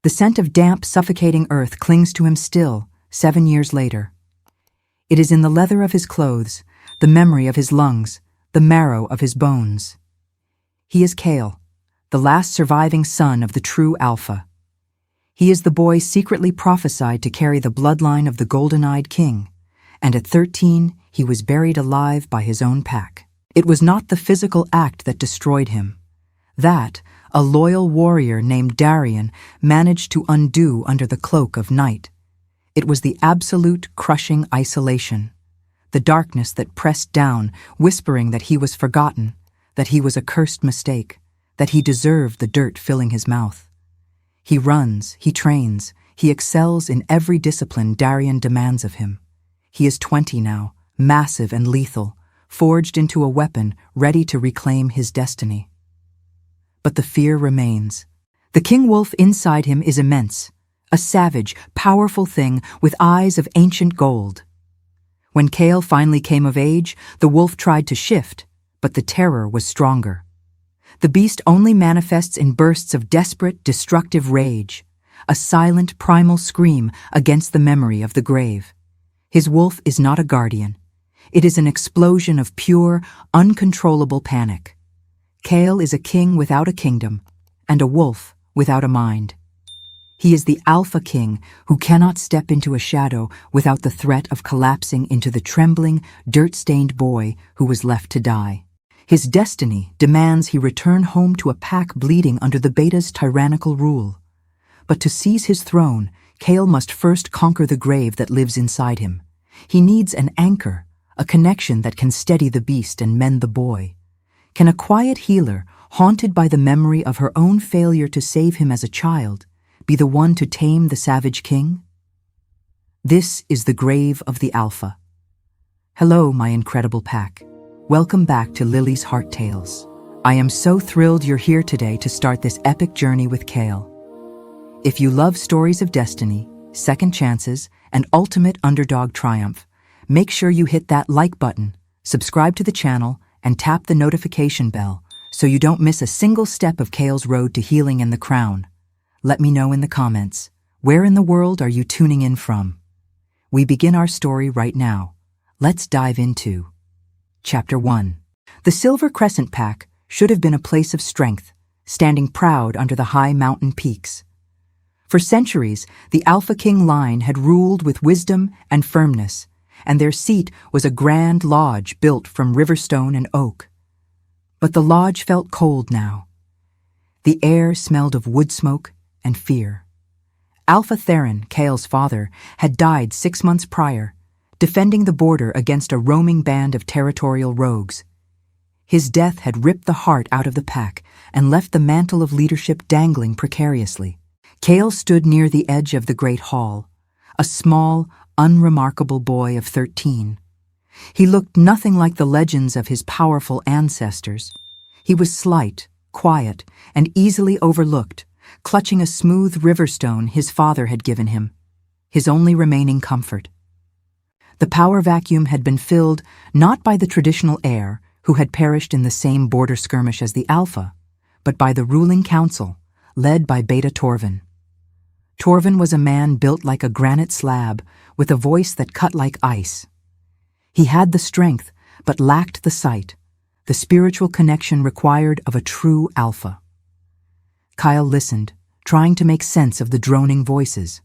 The scent of damp, suffocating earth clings to him still, 7 years later. It is in the leather of his clothes, the memory of his lungs, the marrow of his bones. He is Kael, the last surviving son of the true Alpha. He is the boy secretly prophesied to carry the bloodline of the golden-eyed king, and at 13 he was buried alive by his own pack. It was not the physical act that destroyed him. That, a loyal warrior named Darien managed to undo under the cloak of night. It was the absolute crushing isolation, the darkness that pressed down, whispering that he was forgotten, that he was a cursed mistake, that he deserved the dirt filling his mouth. He runs, he trains, he excels in every discipline Darien demands of him. He is 20 now, massive and lethal, forged into a weapon ready to reclaim his destiny. But the fear remains. The king wolf inside him is immense, a savage, powerful thing with eyes of ancient gold. When Kael finally came of age, the wolf tried to shift, but the terror was stronger. The beast only manifests in bursts of desperate, destructive rage, a silent, primal scream against the memory of the grave. His wolf is not a guardian. It is an explosion of pure, uncontrollable panic. Kael is a king without a kingdom, and a wolf without a mind. He is the Alpha King who cannot step into a shadow without the threat of collapsing into the trembling, dirt-stained boy who was left to die. His destiny demands he return home to a pack bleeding under the beta's tyrannical rule. But to seize his throne, Kael must first conquer the grave that lives inside him. He needs an anchor, a connection that can steady the beast and mend the boy. Can a quiet healer, haunted by the memory of her own failure to save him as a child, be the one to tame the savage king? This is the grave of the Alpha. Hello, my incredible pack. Welcome back to Lily's Heart Tales. I am so thrilled you're here today to start this epic journey with Kael. If you love stories of destiny, second chances, and ultimate underdog triumph, make sure you hit that like button, subscribe to the channel, and tap the notification bell so you don't miss a single step of Kael's road to healing and the crown. Let me know in the comments, where in the world are you tuning in from? We begin our story right now. Let's dive into Chapter 1. The Silver Crescent Pack should have been a place of strength, standing proud under the high mountain peaks. For centuries, the Alpha King line had ruled with wisdom and firmness, and their seat was a grand lodge built from riverstone and oak. But the lodge felt cold now. The air smelled of wood smoke and fear. Alpha Theron, Kael's father, had died 6 months prior, defending the border against a roaming band of territorial rogues. His death had ripped the heart out of the pack and left the mantle of leadership dangling precariously. Kael stood near the edge of the great hall, a small, unremarkable boy of 13. He looked nothing like the legends of his powerful ancestors. He was slight, quiet, and easily overlooked, clutching a smooth riverstone his father had given him, his only remaining comfort. The power vacuum had been filled not by the traditional heir, who had perished in the same border skirmish as the Alpha, but by the ruling council, led by Beta Torvin. Torvin was a man built like a granite slab, with a voice that cut like ice. He had the strength, but lacked the sight, the spiritual connection required of a true Alpha. Kael listened, trying to make sense of the droning voices.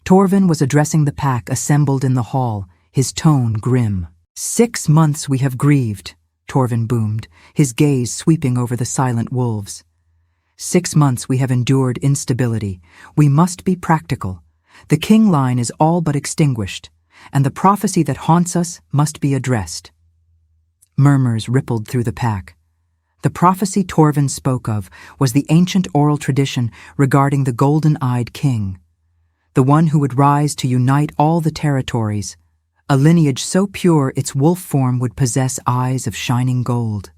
Torvin was addressing the pack assembled in the hall, his tone grim. 6 months we have grieved, Torvin boomed, his gaze sweeping over the silent wolves. 6 months we have endured instability. We must be practical. The king line is all but extinguished, and the prophecy that haunts us must be addressed. Murmurs rippled through the pack. The prophecy Torvin spoke of was the ancient oral tradition regarding the golden-eyed king, the one who would rise to unite all the territories, a lineage so pure its wolf form would possess eyes of shining gold.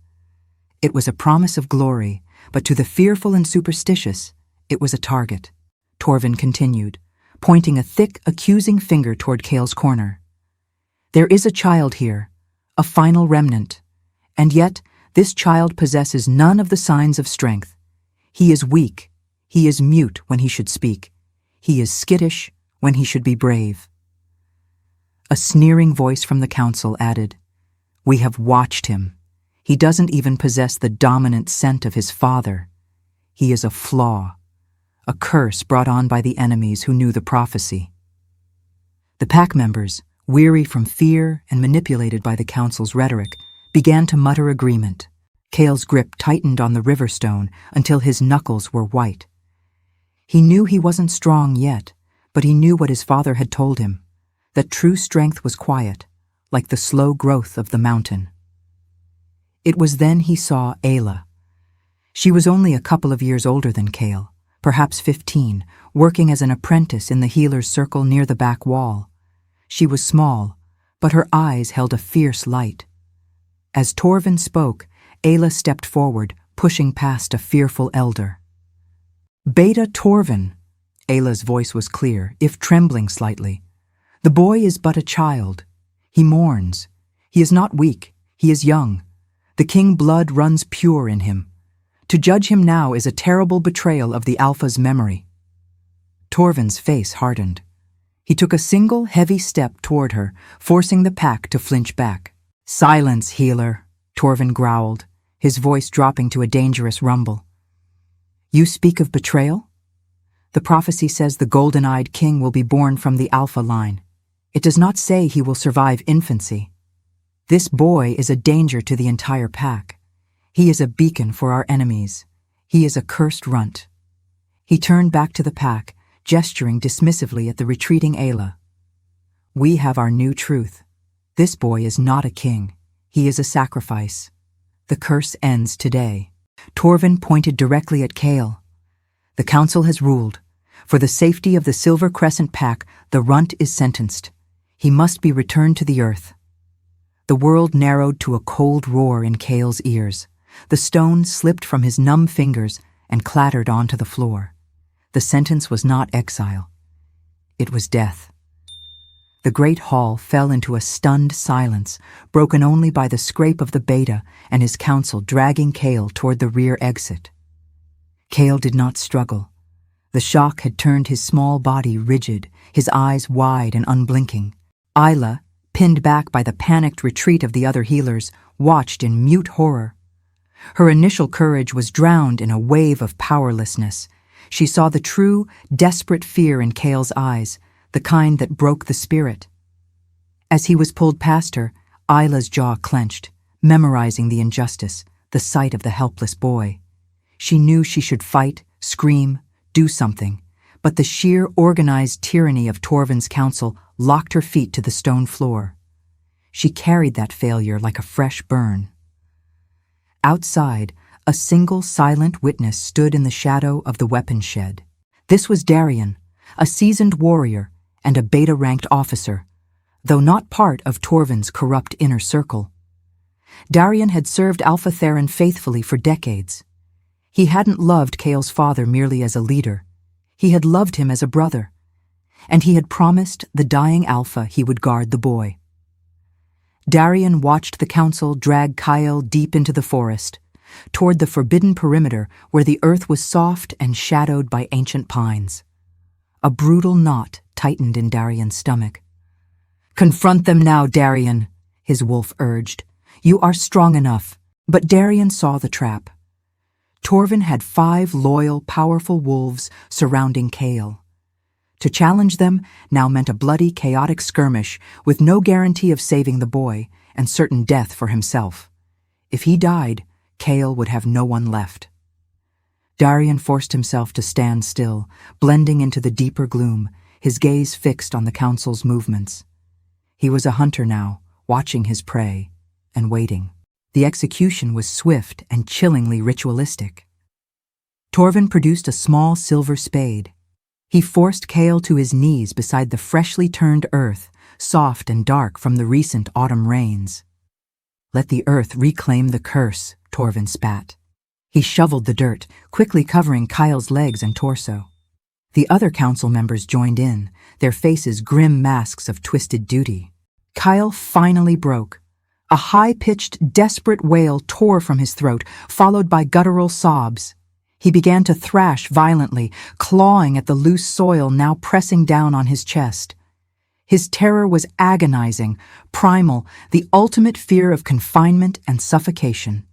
It was a promise of glory, but to the fearful and superstitious, it was a target. Torvin continued, pointing a thick, accusing finger toward Kael's corner. There is a child here, a final remnant, and yet this child possesses none of the signs of strength. He is weak, he is mute when he should speak, He is skittish when he should be brave. A sneering voice from the council added, "We have watched him. He doesn't even possess the dominant scent of his father. He is a flaw, a curse brought on by the enemies who knew the prophecy." The pack members, weary from fear and manipulated by the council's rhetoric, began to mutter agreement. Kael's grip tightened on the river stone until his knuckles were white. He knew he wasn't strong yet, but he knew what his father had told him, that true strength was quiet, like the slow growth of the mountain. It was then he saw Ayla. She was only a couple of years older than Kael, perhaps 15, working as an apprentice in the healer's circle near the back wall. She was small, but her eyes held a fierce light. As Torvin spoke, Ayla stepped forward, pushing past a fearful elder. "Beta Torvin," Ayla's voice was clear, if trembling slightly. "The boy is but a child. He mourns. He is not weak. He is young. The king blood runs pure in him. To judge him now is a terrible betrayal of the Alpha's memory." Torvin's face hardened. He took a single heavy step toward her, forcing the pack to flinch back. "Silence, healer," Torvin growled, his voice dropping to a dangerous rumble. "You speak of betrayal? The prophecy says the golden-eyed king will be born from the Alpha line. It does not say he will survive infancy. This boy is a danger to the entire pack. He is a beacon for our enemies. He is a cursed runt." He turned back to the pack, gesturing dismissively at the retreating Ayla. "We have our new truth. This boy is not a king. He is a sacrifice. The curse ends today." Torvin pointed directly at Kael. "The council has ruled. For the safety of the Silver Crescent pack, the runt is sentenced. He must be returned to the earth." The world narrowed to a cold roar in Kael's ears. The stone slipped from his numb fingers and clattered onto the floor. The sentence was not exile. It was death. The great hall fell into a stunned silence, broken only by the scrape of the beta and his council dragging Kael toward the rear exit. Kael did not struggle. The shock had turned his small body rigid, his eyes wide and unblinking. Ayla, pinned back by the panicked retreat of the other healers, watched in mute horror. Her initial courage was drowned in a wave of powerlessness. She saw the true, desperate fear in Kael's eyes, the kind that broke the spirit. As he was pulled past her, Ayla's jaw clenched, memorizing the injustice, the sight of the helpless boy. She knew she should fight, scream, do something, but the sheer organized tyranny of Torvin's council locked her feet to the stone floor. She carried that failure like a fresh burn. Outside, a single silent witness stood in the shadow of the weapon shed. This was Darian, a seasoned warrior and a beta-ranked officer, though not part of Torvin's corrupt inner circle. Darian had served Alpha Theron faithfully for decades. He hadn't loved Kael's father merely as a leader. He had loved him as a brother, and he had promised the dying Alpha he would guard the boy. Darian watched the council drag Kael deep into the forest, toward the forbidden perimeter where the earth was soft and shadowed by ancient pines. A brutal knot tightened in Darian's stomach. "Confront them now, Darian," his wolf urged. "You are strong enough." But Darian saw the trap. Torvin had 5 loyal, powerful wolves surrounding Kael. To challenge them now meant a bloody, chaotic skirmish with no guarantee of saving the boy and certain death for himself. If he died, Kael would have no one left. Darian forced himself to stand still, blending into the deeper gloom, his gaze fixed on the council's movements. He was a hunter now, watching his prey and waiting. The execution was swift and chillingly ritualistic. Torvin produced a small silver spade. He forced Kael to his knees beside the freshly turned earth, soft and dark from the recent autumn rains. "Let the earth reclaim the curse," Torvin spat. He shoveled the dirt, quickly covering Kael's legs and torso. The other council members joined in, their faces grim masks of twisted duty. Kael finally broke. A high-pitched, desperate wail tore from his throat, followed by guttural sobs. He began to thrash violently, clawing at the loose soil now pressing down on his chest. His terror was agonizing, primal, the ultimate fear of confinement and suffocation.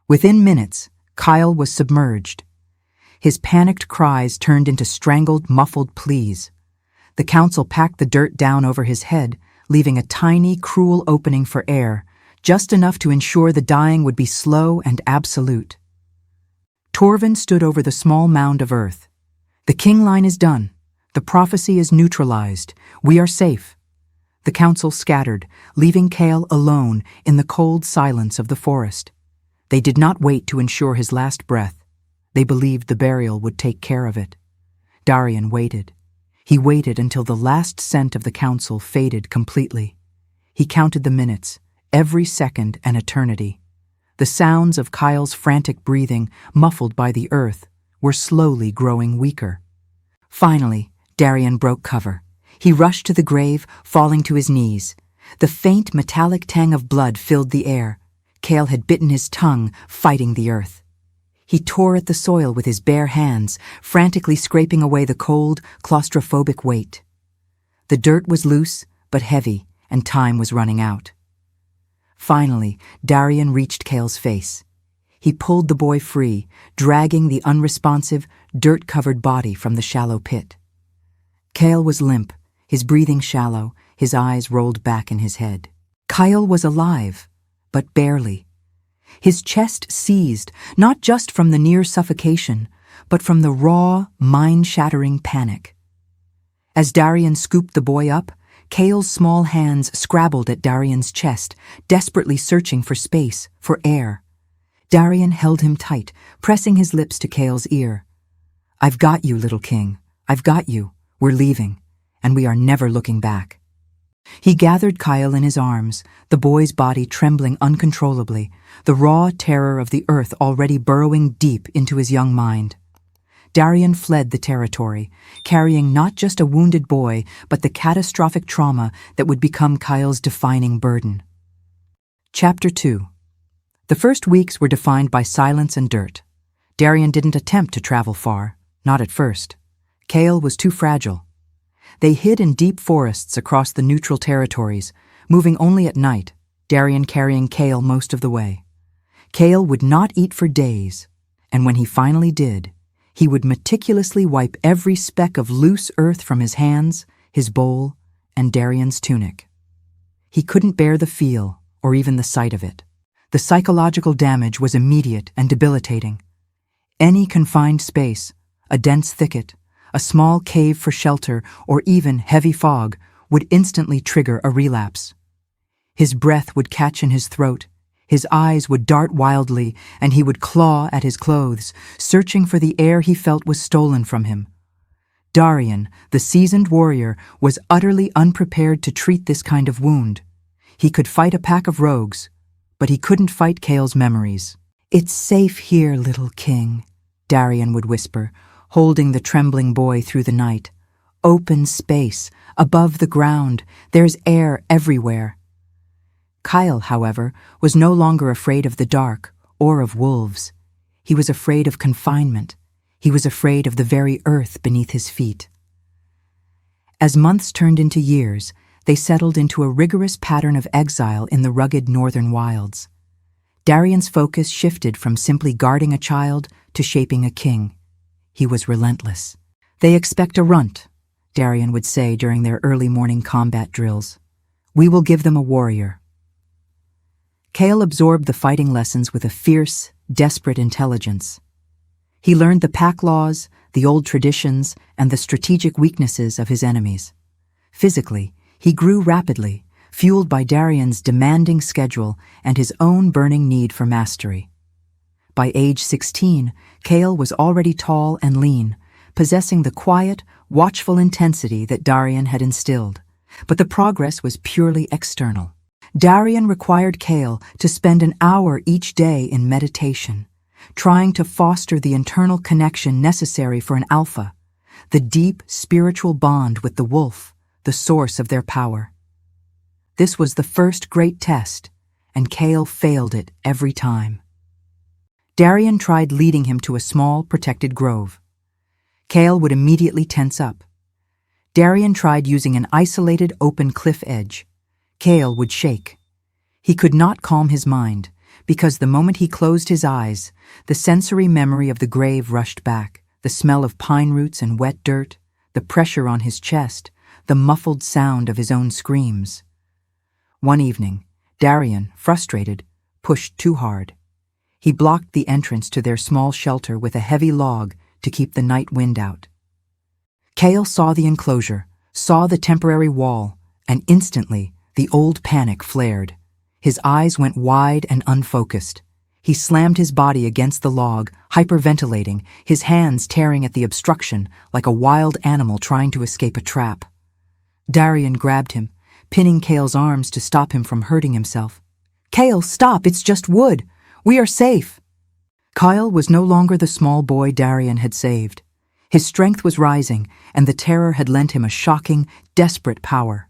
Within minutes, Kael was submerged. His panicked cries turned into strangled, muffled pleas. The council packed the dirt down over his head, leaving a tiny, cruel opening for air, just enough to ensure the dying would be slow and absolute. Torvin stood over the small mound of earth. The king line is done. The prophecy is neutralized. We are safe. The council scattered, leaving Kael alone in the cold silence of the forest. They did not wait to ensure his last breath. They believed the burial would take care of it. Darian waited. He waited until the last scent of the council faded completely. He counted the minutes, every second an eternity. The sounds of Kael's frantic breathing, muffled by the earth, were slowly growing weaker. Finally, Darian broke cover. He rushed to the grave, falling to his knees. The faint metallic tang of blood filled the air. Kael had bitten his tongue, fighting the earth. He tore at the soil with his bare hands, frantically scraping away the cold, claustrophobic weight. The dirt was loose, but heavy, and time was running out. Finally, Darian reached Kael's face. He pulled the boy free, dragging the unresponsive, dirt-covered body from the shallow pit. Kael was limp, his breathing shallow, his eyes rolled back in his head. Kael was alive, but barely. His chest seized, not just from the near suffocation, but from the raw, mind-shattering panic. As Darian scooped the boy up, Kael's small hands scrabbled at Darian's chest, desperately searching for space, for air. Darian held him tight, pressing his lips to Kael's ear. "I've got you, little king. I've got you. We're leaving, and we are never looking back." He gathered Kael in his arms, the boy's body trembling uncontrollably, the raw terror of the earth already burrowing deep into his young mind. Darian fled the territory, carrying not just a wounded boy, but the catastrophic trauma that would become Kael's defining burden. Chapter 2. The first weeks were defined by silence and dirt. Darian didn't attempt to travel far, not at first. Kael was too fragile. They hid in deep forests across the neutral territories, moving only at night, Darian carrying Kael most of the way. Kael would not eat for days, and when he finally did, he would meticulously wipe every speck of loose earth from his hands, his bowl, and Darian's tunic. He couldn't bear the feel, or even the sight of it. The psychological damage was immediate and debilitating. Any confined space, a dense thicket, a small cave for shelter, or even heavy fog, would instantly trigger a relapse. His breath would catch in his throat, his eyes would dart wildly, and he would claw at his clothes, searching for the air he felt was stolen from him. Darian, the seasoned warrior, was utterly unprepared to treat this kind of wound. He could fight a pack of rogues, but he couldn't fight Kael's memories. "It's safe here, little king," Darian would whisper, holding the trembling boy through the night. "Open space, above the ground, there's air everywhere." Kael, however, was no longer afraid of the dark or of wolves. He was afraid of confinement. He was afraid of the very earth beneath his feet. As months turned into years, they settled into a rigorous pattern of exile in the rugged northern wilds. Darian's focus shifted from simply guarding a child to shaping a king. He was relentless. "They expect a runt," Darian would say during their early morning combat drills. "We will give them a warrior." Kael absorbed the fighting lessons with a fierce, desperate intelligence. He learned the pack laws, the old traditions, and the strategic weaknesses of his enemies. Physically, he grew rapidly, fueled by Darian's demanding schedule and his own burning need for mastery. By age 16, Kael was already tall and lean, possessing the quiet, watchful intensity that Darian had instilled. But the progress was purely external. Darian required Kael to spend an hour each day in meditation, trying to foster the internal connection necessary for an alpha, the deep spiritual bond with the wolf, the source of their power. This was the first great test, and Kael failed it every time. Darien tried leading him to a small, protected grove. Kael would immediately tense up. Darien tried using an isolated, open cliff edge. Kael would shake. He could not calm his mind, because the moment he closed his eyes, the sensory memory of the grave rushed back, the smell of pine roots and wet dirt, the pressure on his chest, the muffled sound of his own screams. One evening, Darien, frustrated, pushed too hard. He blocked the entrance to their small shelter with a heavy log to keep the night wind out. Kael saw the enclosure, saw the temporary wall, and instantly the old panic flared. His eyes went wide and unfocused. He slammed his body against the log, hyperventilating, his hands tearing at the obstruction like a wild animal trying to escape a trap. Darien grabbed him, pinning Kael's arms to stop him from hurting himself. "Kael, stop! It's just wood! We are safe!" Kael was no longer the small boy Darien had saved. His strength was rising, and the terror had lent him a shocking, desperate power.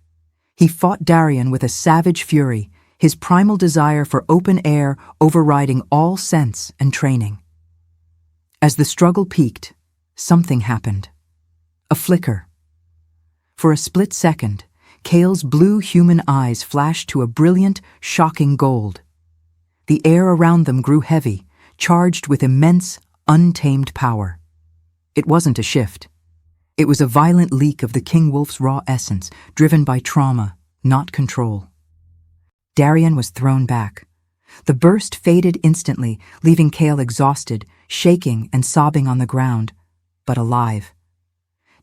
He fought Darien with a savage fury, his primal desire for open air overriding all sense and training. As the struggle peaked, something happened. A flicker. For a split second, Kael's blue human eyes flashed to a brilliant, shocking gold. The air around them grew heavy, charged with immense, untamed power. It wasn't a shift. It was a violent leak of the King Wolf's raw essence, driven by trauma, not control. Darien was thrown back. The burst faded instantly, leaving Kael exhausted, shaking and sobbing on the ground, but alive.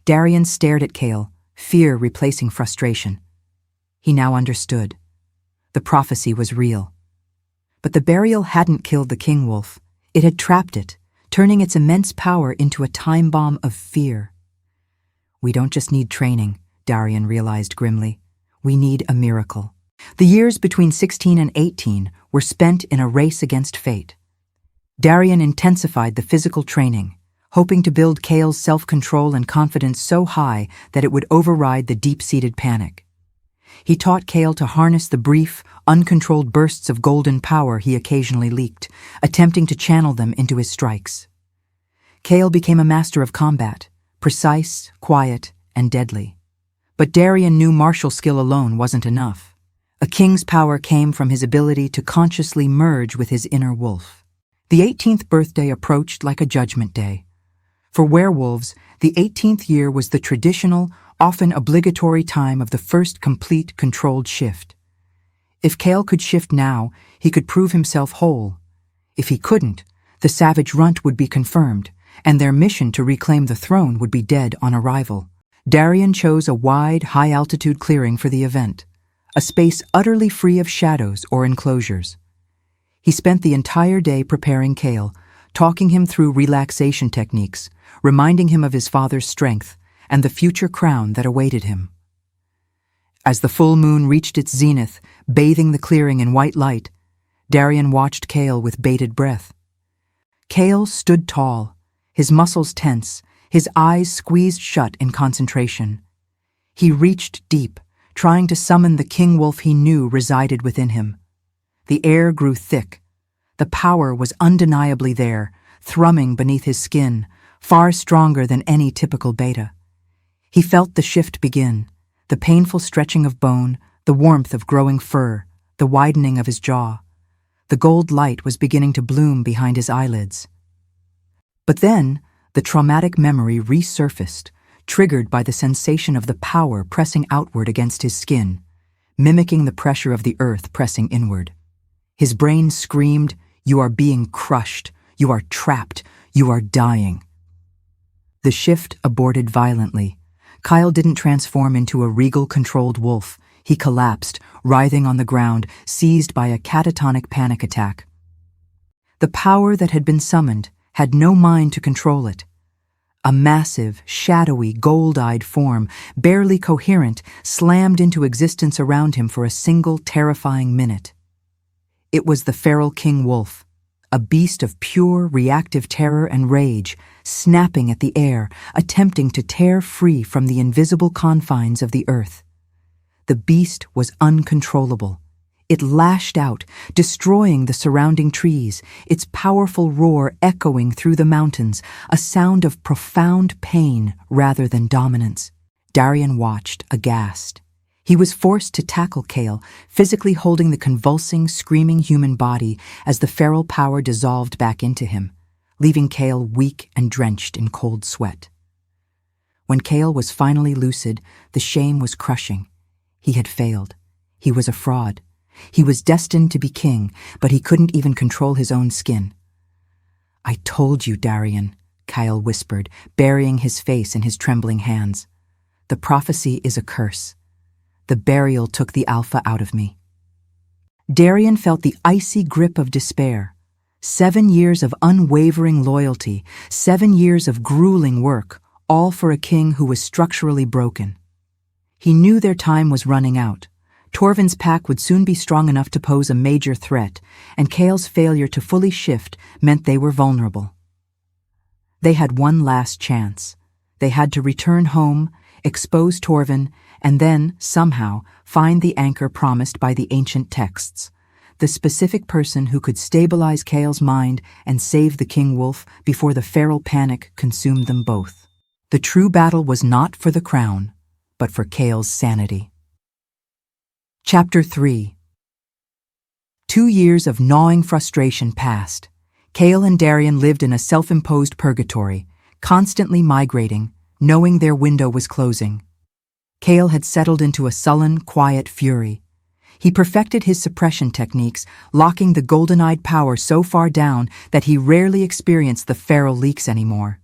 Darien stared at Kael, fear replacing frustration. He now understood. The prophecy was real. But the burial hadn't killed the King Wolf. It had trapped it, turning its immense power into a time bomb of fear. "We don't just need training," Darien realized grimly. "We need a miracle." The years between 16 and 18 were spent in a race against fate. Darien intensified the physical training, hoping to build Kael's self-control and confidence so high that it would override the deep-seated panic. He taught Kael to harness the brief, uncontrolled bursts of golden power he occasionally leaked, attempting to channel them into his strikes. Kael became a master of combat, precise, quiet, and deadly. But Darien knew martial skill alone wasn't enough. A king's power came from his ability to consciously merge with his inner wolf. The 18th birthday approached like a judgment day. For werewolves, the 18th year was the traditional, often obligatory time of the first complete, controlled shift. If Kael could shift now, he could prove himself whole. If he couldn't, the savage runt would be confirmed, and their mission to reclaim the throne would be dead on arrival. Darien chose a wide, high-altitude clearing for the event, a space utterly free of shadows or enclosures. He spent the entire day preparing Kael, talking him through relaxation techniques, reminding him of his father's strength and the future crown that awaited him. As the full moon reached its zenith, bathing the clearing in white light, Darien watched Kael with bated breath. Kael stood tall, his muscles tense, his eyes squeezed shut in concentration. He reached deep, trying to summon the King Wolf he knew resided within him. The air grew thick. The power was undeniably there, thrumming beneath his skin, far stronger than any typical beta. He felt the shift begin, the painful stretching of bone, the warmth of growing fur, the widening of his jaw. The gold light was beginning to bloom behind his eyelids. But then, the traumatic memory resurfaced, triggered by the sensation of the power pressing outward against his skin, mimicking the pressure of the earth pressing inward. His brain screamed, "You are being crushed, you are trapped, you are dying." The shift aborted violently. Kael didn't transform into a regal, controlled wolf. He collapsed, writhing on the ground, seized by a catatonic panic attack. The power that had been summoned had no mind to control it. A massive, shadowy, gold-eyed form, barely coherent, slammed into existence around him for a single terrifying minute. It was the feral King Wolf, a beast of pure, reactive terror and rage, snapping at the air, attempting to tear free from the invisible confines of the earth. The beast was uncontrollable. It lashed out, destroying the surrounding trees, its powerful roar echoing through the mountains, a sound of profound pain rather than dominance. Darian watched, aghast. He was forced to tackle Kael, physically holding the convulsing, screaming human body as the feral power dissolved back into him, leaving Kael weak and drenched in cold sweat. When Kael was finally lucid, the shame was crushing. He had failed. He was a fraud. He was destined to be king, but he couldn't even control his own skin. "I told you, Darian," Kael whispered, burying his face in his trembling hands. "The prophecy is a curse. The burial took the alpha out of me." Darian felt the icy grip of despair. 7 years of unwavering loyalty, 7 years of grueling work, all for a king who was structurally broken. He knew their time was running out. Torvin's pack would soon be strong enough to pose a major threat, and Kael's failure to fully shift meant they were vulnerable. They had one last chance. They had to return home, expose Torvin, and then, somehow, find the anchor promised by the ancient texts, the specific person who could stabilize Kael's mind and save the king wolf before the feral panic consumed them both. The true battle was not for the crown, but for Kael's sanity. Chapter 3. 2 years of gnawing frustration passed. Kael and Darian lived in a self-imposed purgatory, constantly migrating, knowing their window was closing. Kael had settled into a sullen, quiet fury. He perfected his suppression techniques, locking the golden-eyed power so far down that he rarely experienced the feral leaks anymore.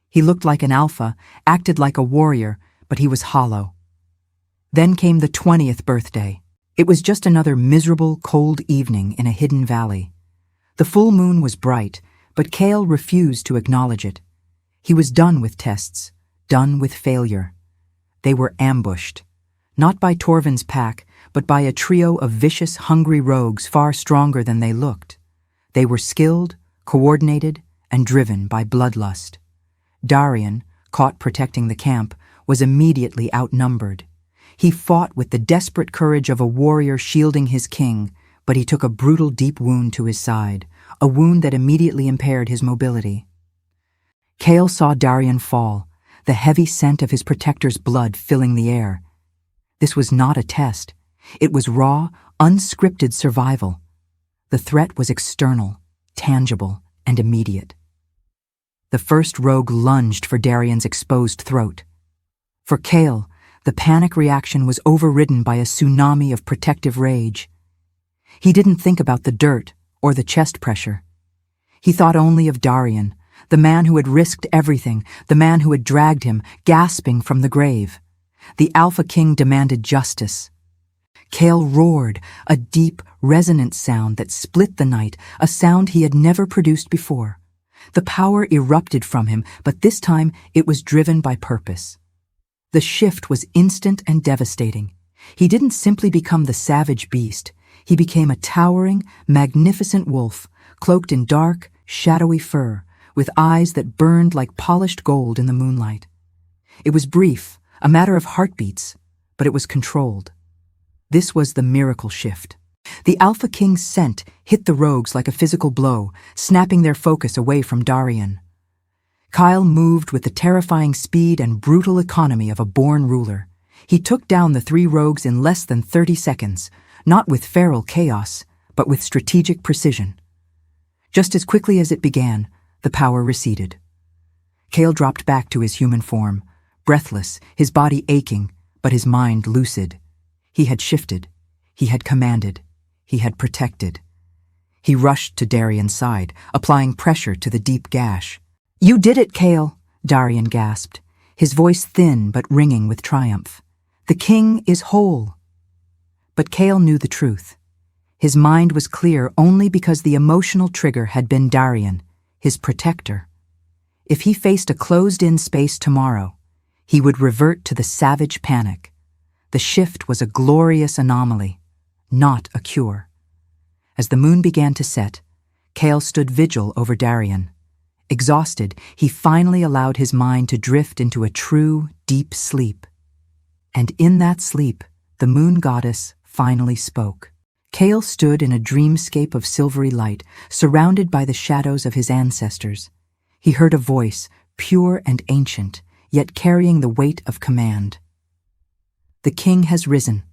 He looked like an alpha, acted like a warrior, but he was hollow. Then came the 20th birthday. It was just another miserable, cold evening in a hidden valley. The full moon was bright, but Kael refused to acknowledge it. He was done with tests, done with failure. They were ambushed, not by Torvin's pack, but by a trio of vicious, hungry rogues far stronger than they looked. They were skilled, coordinated, and driven by bloodlust. Darian, caught protecting the camp, was immediately outnumbered. He fought with the desperate courage of a warrior shielding his king, but he took a brutal deep wound to his side, a wound that immediately impaired his mobility. Kael saw Darian fall, the heavy scent of his protector's blood filling the air. This was not a test. It was raw, unscripted survival. The threat was external, tangible, and immediate. The first rogue lunged for Darian's exposed throat. For Kael, the panic reaction was overridden by a tsunami of protective rage. He didn't think about the dirt or the chest pressure. He thought only of Darian, the man who had risked everything, the man who had dragged him, gasping from the grave. The Alpha King demanded justice. Kael roared, a deep, resonant sound that split the night, a sound he had never produced before. The power erupted from him, but this time it was driven by purpose. The shift was instant and devastating. He didn't simply become the savage beast. He became a towering, magnificent wolf, cloaked in dark, shadowy fur, with eyes that burned like polished gold in the moonlight. It was brief, a matter of heartbeats, but it was controlled. This was the miracle shift. The Alpha King's scent hit the rogues like a physical blow, snapping their focus away from Darian. Kael moved with the terrifying speed and brutal economy of a born ruler. He took down the 3 rogues in less than 30 seconds, not with feral chaos, but with strategic precision. Just as quickly as it began, the power receded. Kael dropped back to his human form, breathless, his body aching, but his mind lucid. He had shifted. He had commanded. He had protected. He rushed to Darian's side, applying pressure to the deep gash. "You did it, Kael," Darian gasped, his voice thin but ringing with triumph. "The king is whole." But Kael knew the truth. His mind was clear only because the emotional trigger had been Darian, his protector. If he faced a closed-in space tomorrow, he would revert to the savage panic. The shift was a glorious anomaly, not a cure. As the moon began to set, Kael stood vigil over Darian. Exhausted, he finally allowed his mind to drift into a true, deep sleep. And in that sleep, the moon goddess finally spoke. Kael stood in a dreamscape of silvery light, surrounded by the shadows of his ancestors. He heard a voice, pure and ancient, yet carrying the weight of command. The king has risen.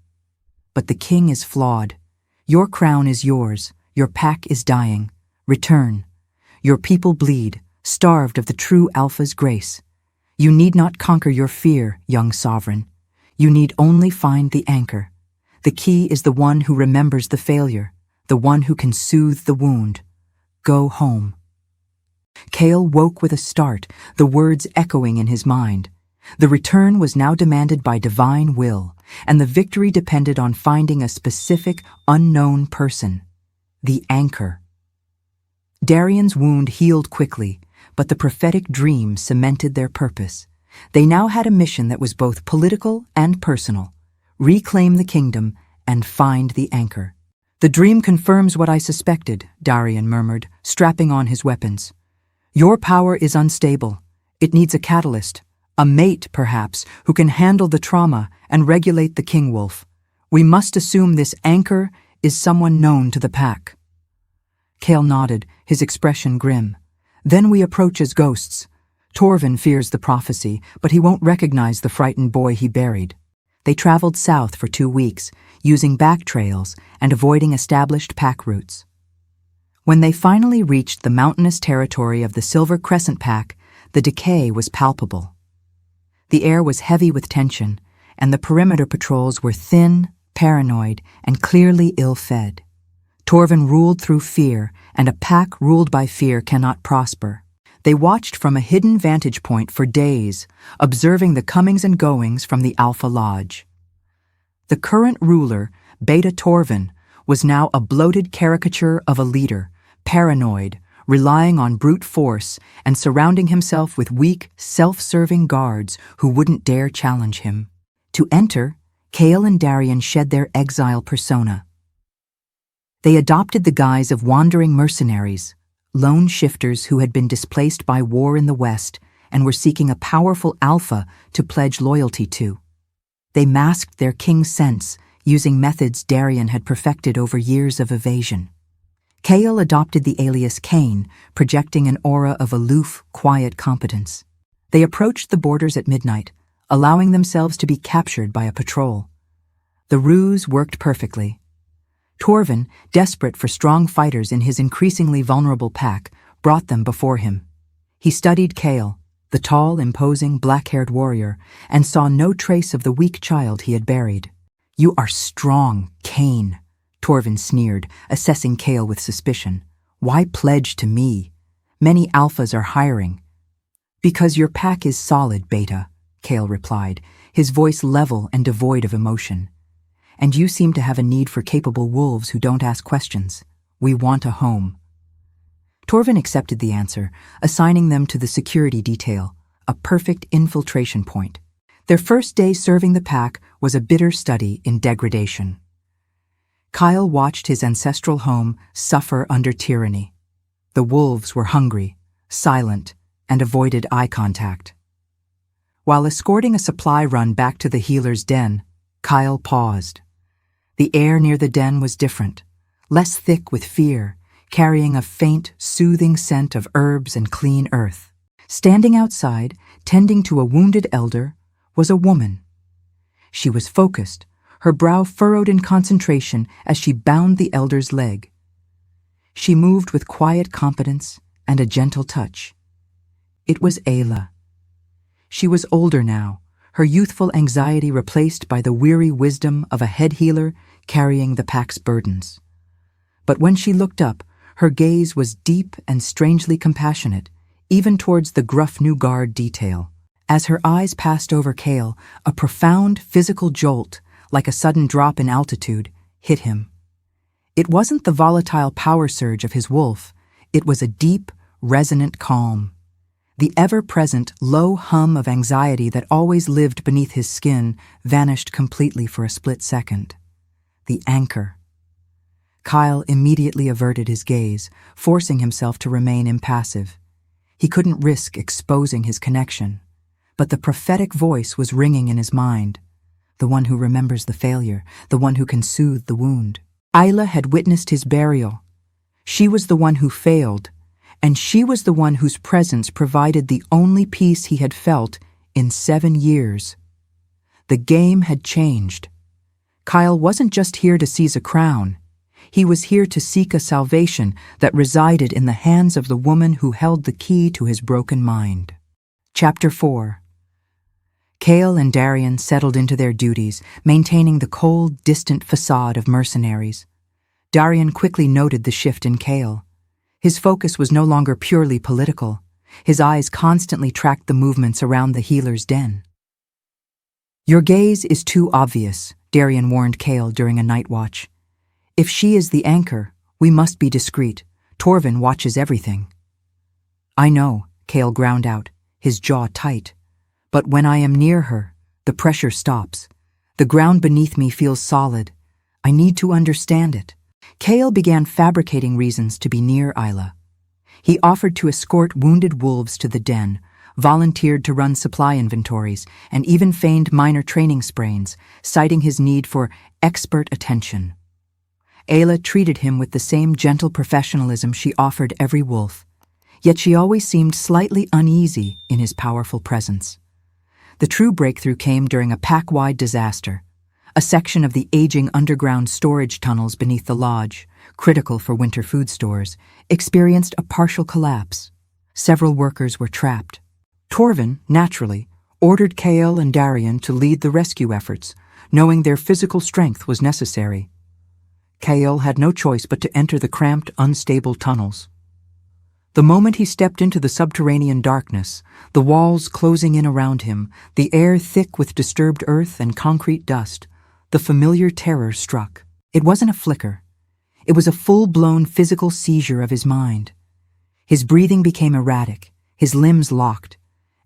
But the king is flawed. Your crown is yours. Your pack is dying. Return. Your people bleed, starved of the true Alpha's grace. You need not conquer your fear, young sovereign. You need only find the anchor. The key is the one who remembers the failure, the one who can soothe the wound. Go home. Kael woke with a start, the words echoing in his mind. The return was now demanded by divine will, and the victory depended on finding a specific, unknown person. The anchor. Darian's wound healed quickly, but the prophetic dream cemented their purpose. They now had a mission that was both political and personal. Reclaim the kingdom and find the anchor. The dream confirms what I suspected, Darian murmured, strapping on his weapons. Your power is unstable. It needs a catalyst, a mate, perhaps, who can handle the trauma and regulate the king wolf. We must assume this anchor is someone known to the pack. Kael nodded, his expression grim. Then we approach as ghosts. Torvin fears the prophecy, but he won't recognize the frightened boy he buried. They traveled south for 2 weeks, using back trails and avoiding established pack routes. When they finally reached the mountainous territory of the Silver Crescent Pack, the decay was palpable. The air was heavy with tension, and the perimeter patrols were thin, paranoid, and clearly ill-fed. Torvin ruled through fear, and a pack ruled by fear cannot prosper. They watched from a hidden vantage point for days, observing the comings and goings from the Alpha Lodge. The current ruler, Beta Torvin, was now a bloated caricature of a leader, paranoid, relying on brute force and surrounding himself with weak, self-serving guards who wouldn't dare challenge him. To enter, Kael and Darian shed their exile persona. They adopted the guise of wandering mercenaries, lone shifters who had been displaced by war in the West and were seeking a powerful alpha to pledge loyalty to. They masked their king sense, using methods Darian had perfected over years of evasion. Kael adopted the alias Cain, projecting an aura of aloof, quiet competence. They approached the borders at midnight, allowing themselves to be captured by a patrol. The ruse worked perfectly. Torvin, desperate for strong fighters in his increasingly vulnerable pack, brought them before him. He studied Kael, the tall, imposing, black-haired warrior, and saw no trace of the weak child he had buried. "You are strong, Cain," Torvin sneered, assessing Kael with suspicion. "Why pledge to me? Many alphas are hiring." "Because your pack is solid, Beta," Kael replied, his voice level and devoid of emotion. "And you seem to have a need for capable wolves who don't ask questions. We want a home." Torvin accepted the answer, assigning them to the security detail, a perfect infiltration point. Their first day serving the pack was a bitter study in degradation. Kael watched his ancestral home suffer under tyranny. The wolves were hungry, silent, and avoided eye contact. While escorting a supply run back to the healer's den, Kael paused. The air near the den was different, less thick with fear, carrying a faint, soothing scent of herbs and clean earth. Standing outside, tending to a wounded elder, was a woman. She was focused, her brow furrowed in concentration as she bound the elder's leg. She moved with quiet competence and a gentle touch. It was Ayla. She was older now, her youthful anxiety replaced by the weary wisdom of a head healer carrying the pack's burdens. But when she looked up, her gaze was deep and strangely compassionate, even towards the gruff new guard detail. As her eyes passed over Kael, a profound physical jolt, like a sudden drop in altitude, hit him. It wasn't the volatile power surge of his wolf, it was a deep, resonant calm. The ever-present low hum of anxiety that always lived beneath his skin vanished completely for a split second. The anchor. Kael immediately averted his gaze, forcing himself to remain impassive. He couldn't risk exposing his connection. But the prophetic voice was ringing in his mind, the one who remembers the failure, the one who can soothe the wound. Ayla had witnessed his burial. She was the one who failed, and she was the one whose presence provided the only peace he had felt in 7 years. The game had changed. Kael wasn't just here to seize a crown. He was here to seek a salvation that resided in the hands of the woman who held the key to his broken mind. Chapter 4. Kael and Darian settled into their duties, maintaining the cold, distant facade of mercenaries. Darian quickly noted the shift in Kael. His focus was no longer purely political. His eyes constantly tracked the movements around the healer's den. "Your gaze is too obvious," Darian warned Kael during a night watch. "If she is the anchor, we must be discreet. Torvin watches everything." "I know," Kael ground out, his jaw tight. "But when I am near her, the pressure stops. The ground beneath me feels solid. I need to understand it." Kael began fabricating reasons to be near Ayla. He offered to escort wounded wolves to the den, volunteered to run supply inventories, and even feigned minor training sprains, citing his need for expert attention. Ayla treated him with the same gentle professionalism she offered every wolf, yet she always seemed slightly uneasy in his powerful presence. The true breakthrough came during a pack-wide disaster. A section of the aging underground storage tunnels beneath the lodge, critical for winter food stores, experienced a partial collapse. Several workers were trapped. Torvin, naturally, ordered Kael and Darian to lead the rescue efforts, knowing their physical strength was necessary. Kael had no choice but to enter the cramped, unstable tunnels. The moment he stepped into the subterranean darkness, the walls closing in around him, the air thick with disturbed earth and concrete dust, the familiar terror struck. It wasn't a flicker. It was a full-blown physical seizure of his mind. His breathing became erratic, his limbs locked,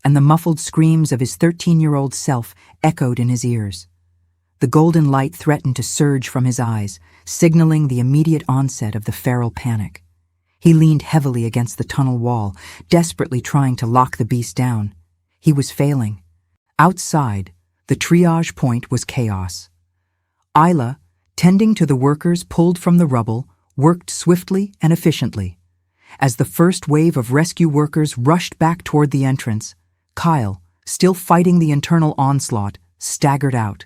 and the muffled screams of his 13-year-old self echoed in his ears. The golden light threatened to surge from his eyes, signaling the immediate onset of the feral panic. He leaned heavily against the tunnel wall, desperately trying to lock the beast down. He was failing. Outside, the triage point was chaos. Ayla, tending to the workers pulled from the rubble, worked swiftly and efficiently. As the first wave of rescue workers rushed back toward the entrance, Kael, still fighting the internal onslaught, staggered out.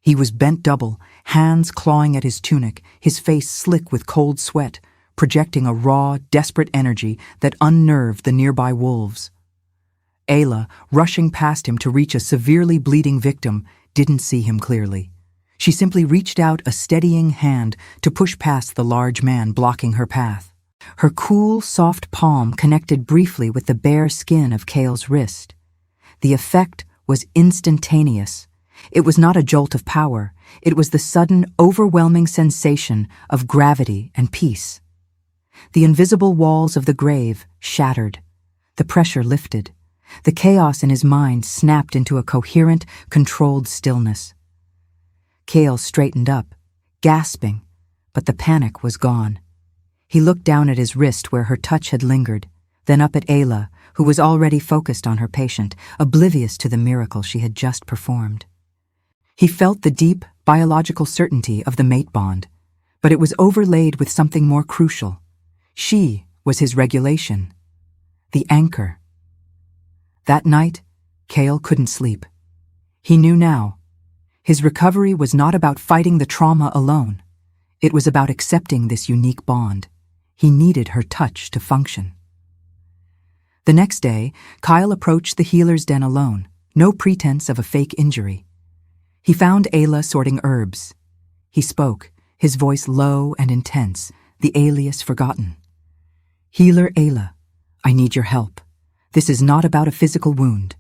He was bent double, hands clawing at his tunic, his face slick with cold sweat, projecting a raw, desperate energy that unnerved the nearby wolves. Ayla, rushing past him to reach a severely bleeding victim, didn't see him clearly. She simply reached out a steadying hand to push past the large man blocking her path. Her cool, soft palm connected briefly with the bare skin of Kael's wrist. The effect was instantaneous. It was not a jolt of power. It was the sudden, overwhelming sensation of gravity and peace. The invisible walls of the grave shattered. The pressure lifted. The chaos in his mind snapped into a coherent, controlled stillness. Kael straightened up, gasping, but the panic was gone. He looked down at his wrist where her touch had lingered, then up at Ayla, who was already focused on her patient, oblivious to the miracle she had just performed. He felt the deep, biological certainty of the mate bond, but it was overlaid with something more crucial. She was his regulation, the anchor. That night, Kael couldn't sleep. He knew now. His recovery was not about fighting the trauma alone. It was about accepting this unique bond. He needed her touch to function. The next day, Kael approached the healer's den alone, no pretense of a fake injury. He found Ayla sorting herbs. He spoke, his voice low and intense, the alias forgotten. "Healer Ayla, I need your help. This is not about a physical wound."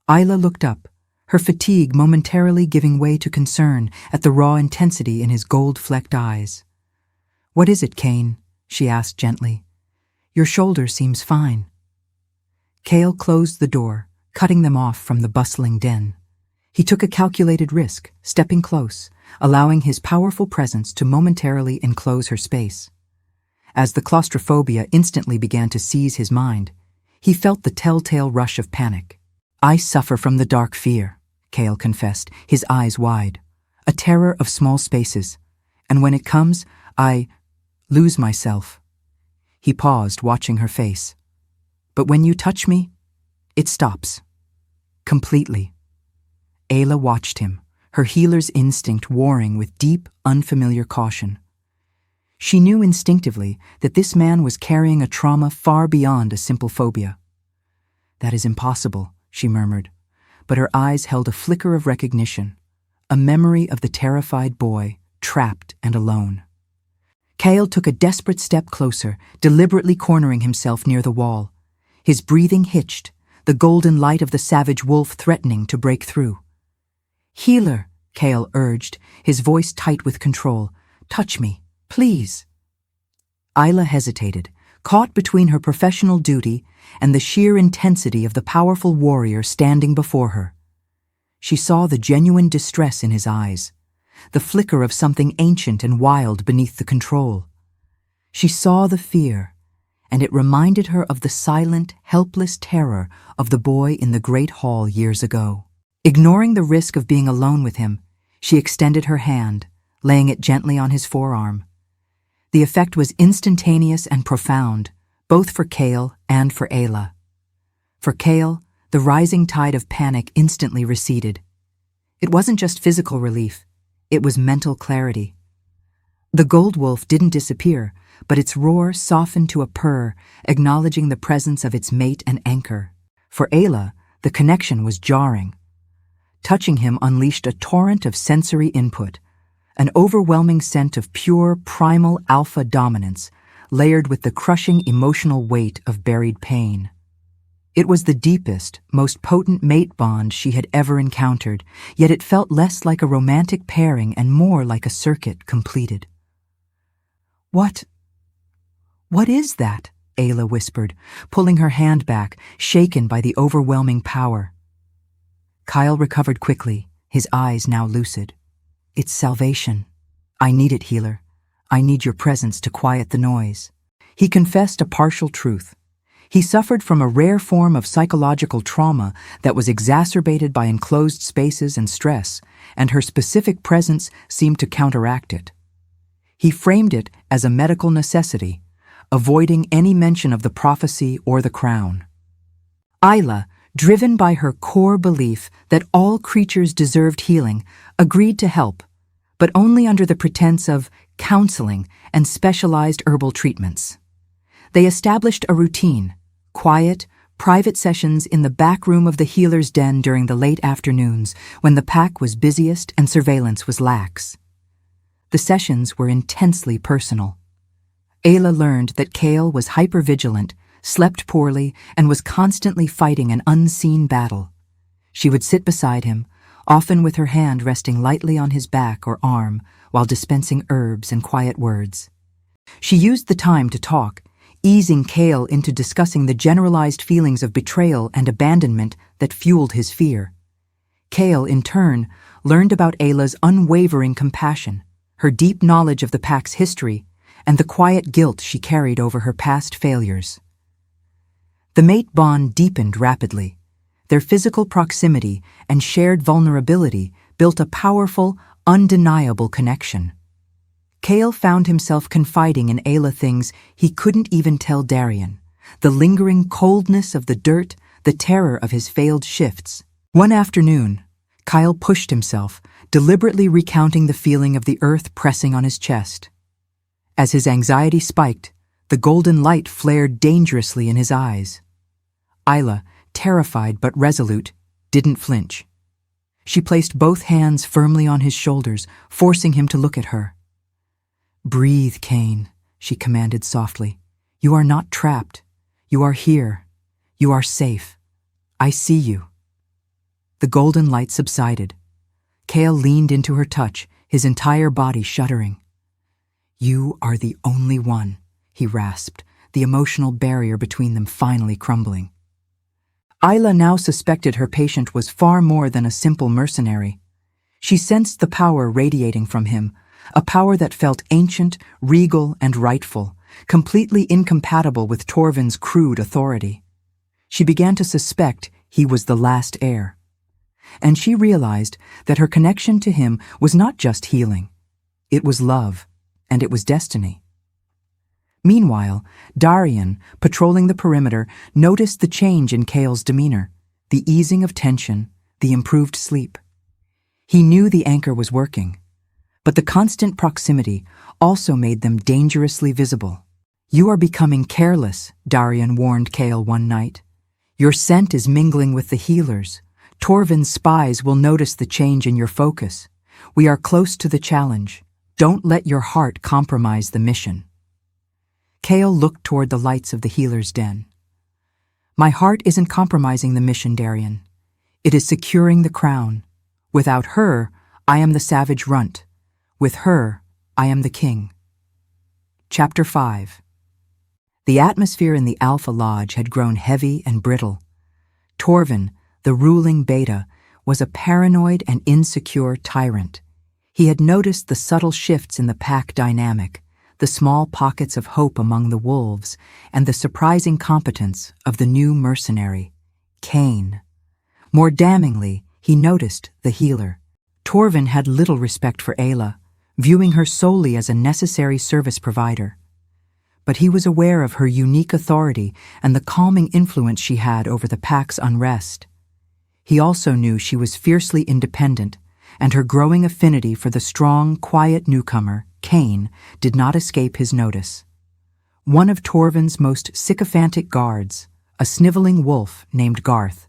Ayla looked up, her fatigue momentarily giving way to concern at the raw intensity in his gold-flecked eyes. "What is it, Kael?" she asked gently. "Your shoulder seems fine." Kael closed the door, cutting them off from the bustling den. He took a calculated risk, stepping close, allowing his powerful presence to momentarily enclose her space. As the claustrophobia instantly began to seize his mind, he felt the telltale rush of panic. "I suffer from the dark fear," Kael confessed, his eyes wide. "A terror of small spaces. And when it comes, I lose myself." He paused, watching her face. "But when you touch me, it stops. Completely." Ayla watched him, her healer's instinct warring with deep, unfamiliar caution. She knew instinctively that this man was carrying a trauma far beyond a simple phobia. "That is impossible," she murmured, but her eyes held a flicker of recognition, a memory of the terrified boy, trapped and alone. Kael took a desperate step closer, deliberately cornering himself near the wall. His breathing hitched, the golden light of the savage wolf threatening to break through. "Healer," Kael urged, his voice tight with control. "Touch me, please." Ayla hesitated, caught between her professional duty and the sheer intensity of the powerful warrior standing before her. She saw the genuine distress in his eyes, the flicker of something ancient and wild beneath the control. She saw the fear, and it reminded her of the silent, helpless terror of the boy in the great hall years ago. Ignoring the risk of being alone with him, she extended her hand, laying it gently on his forearm. The effect was instantaneous and profound, both for Kael and for Ayla. For Kael, the rising tide of panic instantly receded. It wasn't just physical relief, it was mental clarity. The gold wolf didn't disappear, but its roar softened to a purr, acknowledging the presence of its mate and anchor. For Ayla, the connection was jarring. Touching him unleashed a torrent of sensory input, an overwhelming scent of pure, primal alpha dominance, layered with the crushing emotional weight of buried pain. It was the deepest, most potent mate bond she had ever encountered, yet it felt less like a romantic pairing and more like a circuit completed. What is that?" Ayla whispered, pulling her hand back, shaken by the overwhelming power. Kael recovered quickly, his eyes now lucid. "It's salvation. I need it, healer. I need your presence to quiet the noise." He confessed a partial truth. He suffered from a rare form of psychological trauma that was exacerbated by enclosed spaces and stress, and her specific presence seemed to counteract it. He framed it as a medical necessity, avoiding any mention of the prophecy or the crown. Ayla, driven by her core belief that all creatures deserved healing, agreed to help, but only under the pretense of counseling and specialized herbal treatments. They established a routine, quiet, private sessions in the back room of the healer's den during the late afternoons when the pack was busiest and surveillance was lax. The sessions were intensely personal. Ayla learned that Kael was hypervigilant, slept poorly, and was constantly fighting an unseen battle. She would sit beside him, often with her hand resting lightly on his back or arm while dispensing herbs and quiet words. She used the time to talk, easing Kael into discussing the generalized feelings of betrayal and abandonment that fueled his fear. Kael, in turn, learned about Ayla's unwavering compassion, her deep knowledge of the pack's history, and the quiet guilt she carried over her past failures. The mate bond deepened rapidly. Their physical proximity and shared vulnerability built a powerful, undeniable connection. Kael found himself confiding in Ayla things he couldn't even tell Darian, the lingering coldness of the dirt, the terror of his failed shifts. One afternoon, Kael pushed himself, deliberately recounting the feeling of the earth pressing on his chest. As his anxiety spiked, the golden light flared dangerously in his eyes. Ayla, terrified but resolute, didn't flinch. She placed both hands firmly on his shoulders, forcing him to look at her. "Breathe, Cain," she commanded softly. "You are not trapped. You are here. You are safe. I see you." The golden light subsided. Kael leaned into her touch, his entire body shuddering. "You are the only one," he rasped, the emotional barrier between them finally crumbling. Ayla now suspected her patient was far more than a simple mercenary. She sensed the power radiating from him, a power that felt ancient, regal, and rightful, completely incompatible with Torvin's crude authority. She began to suspect he was the last heir. And she realized that her connection to him was not just healing. It was love, and it was destiny. Meanwhile, Darian, patrolling the perimeter, noticed the change in Kael's demeanor, the easing of tension, the improved sleep. He knew the anchor was working, but the constant proximity also made them dangerously visible. "You are becoming careless," Darian warned Kael one night. "Your scent is mingling with the healers. Torvin's spies will notice the change in your focus. We are close to the challenge. Don't let your heart compromise the mission." Kael looked toward the lights of the healer's den. "My heart isn't compromising the mission, Darian. It is securing the crown. Without her, I am the savage runt. With her, I am the king." Chapter 5. The atmosphere in the Alpha Lodge had grown heavy and brittle. Torvin, the ruling beta, was a paranoid and insecure tyrant. He had noticed the subtle shifts in the pack dynamic, the small pockets of hope among the wolves, and the surprising competence of the new mercenary, Kael. More damningly, he noticed the healer. Torvin had little respect for Ayla, viewing her solely as a necessary service provider. But he was aware of her unique authority and the calming influence she had over the pack's unrest. He also knew she was fiercely independent, and her growing affinity for the strong, quiet newcomer, Kael, did not escape his notice. One of Torvin's most sycophantic guards, a sniveling wolf named Garth,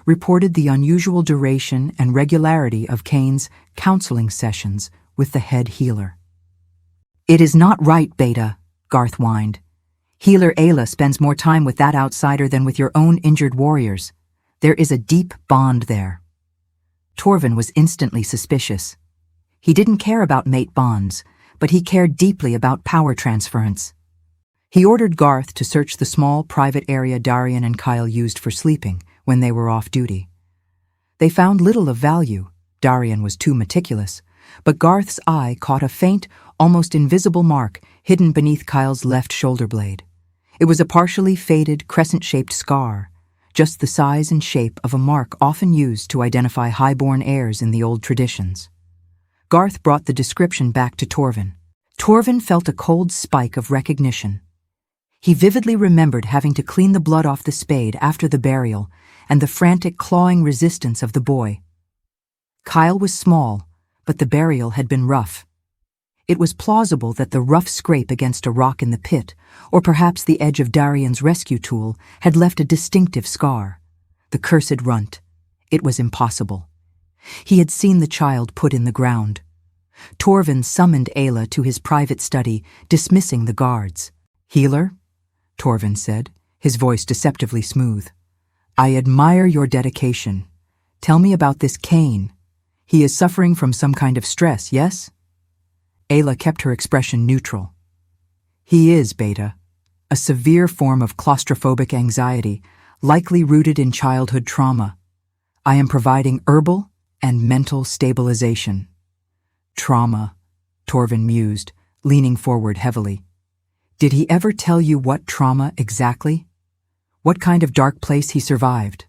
reported the unusual duration and regularity of Kael's counseling sessions with the head healer. "It is not right, Beta," Garth whined. "Healer Ayla spends more time with that outsider than with your own injured warriors. There is a deep bond there." Torvin was instantly suspicious. He didn't care about mate bonds, but he cared deeply about power transference. He ordered Garth to search the small private area Darian and Kael used for sleeping when they were off duty. They found little of value. Darian was too meticulous, but Garth's eye caught a faint, almost invisible mark hidden beneath Kael's left shoulder blade. It was a partially faded, crescent-shaped scar, just the size and shape of a mark often used to identify high-born heirs in the old traditions. Garth brought the description back to Torvin. Torvin felt a cold spike of recognition. He vividly remembered having to clean the blood off the spade after the burial and the frantic clawing resistance of the boy. Kael was small, but the burial had been rough. It was plausible that the rough scrape against a rock in the pit, or perhaps the edge of Darian's rescue tool, had left a distinctive scar. The cursed runt. It was impossible. He had seen the child put in the ground. Torvin summoned Ayla to his private study, dismissing the guards. "Healer?" Torvin said, his voice deceptively smooth. "I admire your dedication. Tell me about this Kael. He is suffering from some kind of stress, yes?" Ayla kept her expression neutral. "He is, Beta. A severe form of claustrophobic anxiety, likely rooted in childhood trauma. I am providing herbal and mental stabilization." "Trauma," Torvin mused, leaning forward heavily. "Did he ever tell you what trauma exactly? What kind of dark place he survived?"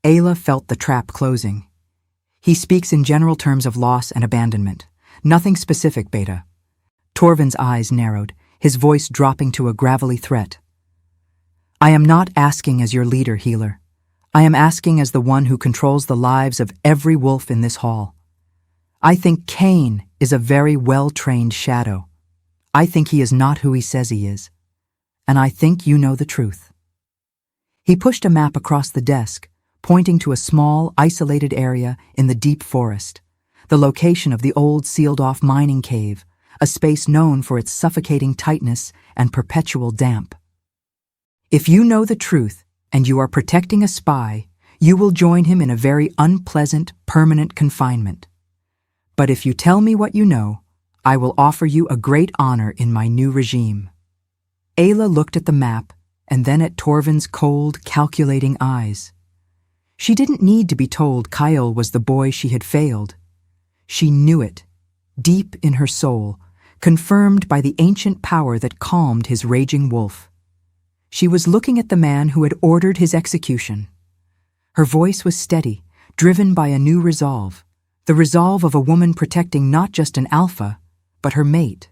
Ayla felt the trap closing. "He speaks in general terms of loss and abandonment. Nothing specific, Beta." Torvin's eyes narrowed, his voice dropping to a gravelly threat. "I am not asking as your leader, healer. I am asking as the one who controls the lives of every wolf in this hall. I think Kael is a very well-trained shadow. I think he is not who he says he is. And I think you know the truth." He pushed a map across the desk, pointing to a small, isolated area in the deep forest, the location of the old sealed-off mining cave, a space known for its suffocating tightness and perpetual damp. "If you know the truth and you are protecting a spy, you will join him in a very unpleasant, permanent confinement. But if you tell me what you know, I will offer you a great honor in my new regime." Ayla looked at the map and then at Torvin's cold, calculating eyes. She didn't need to be told Kael was the boy she had failed. She knew it, deep in her soul, confirmed by the ancient power that calmed his raging wolf. She was looking at the man who had ordered his execution. Her voice was steady, driven by a new resolve, the resolve of a woman protecting not just an alpha, but her mate.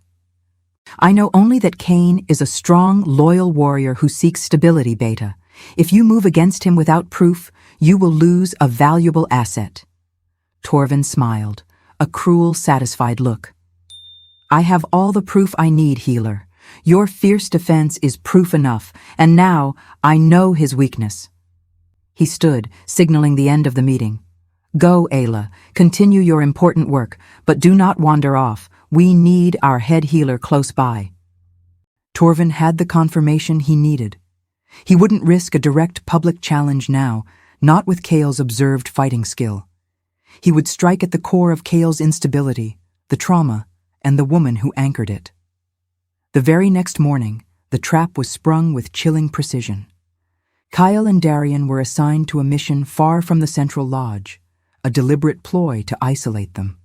I know only that Kael is a strong, loyal warrior who seeks stability, Beta. If you move against him without proof, you will lose a valuable asset. Torvin smiled, a cruel, satisfied look. I have all the proof I need, healer. Your fierce defense is proof enough, and now I know his weakness. He stood, signaling the end of the meeting. Go, Ayla, continue your important work, but do not wander off. We need our head healer close by. Torvin had the confirmation he needed. He wouldn't risk a direct public challenge now, not with Kael's observed fighting skill. He would strike at the core of Kael's instability, the trauma, and the woman who anchored it. The very next morning, the trap was sprung with chilling precision. Kael and Darian were assigned to a mission far from the central lodge, a deliberate ploy to isolate them.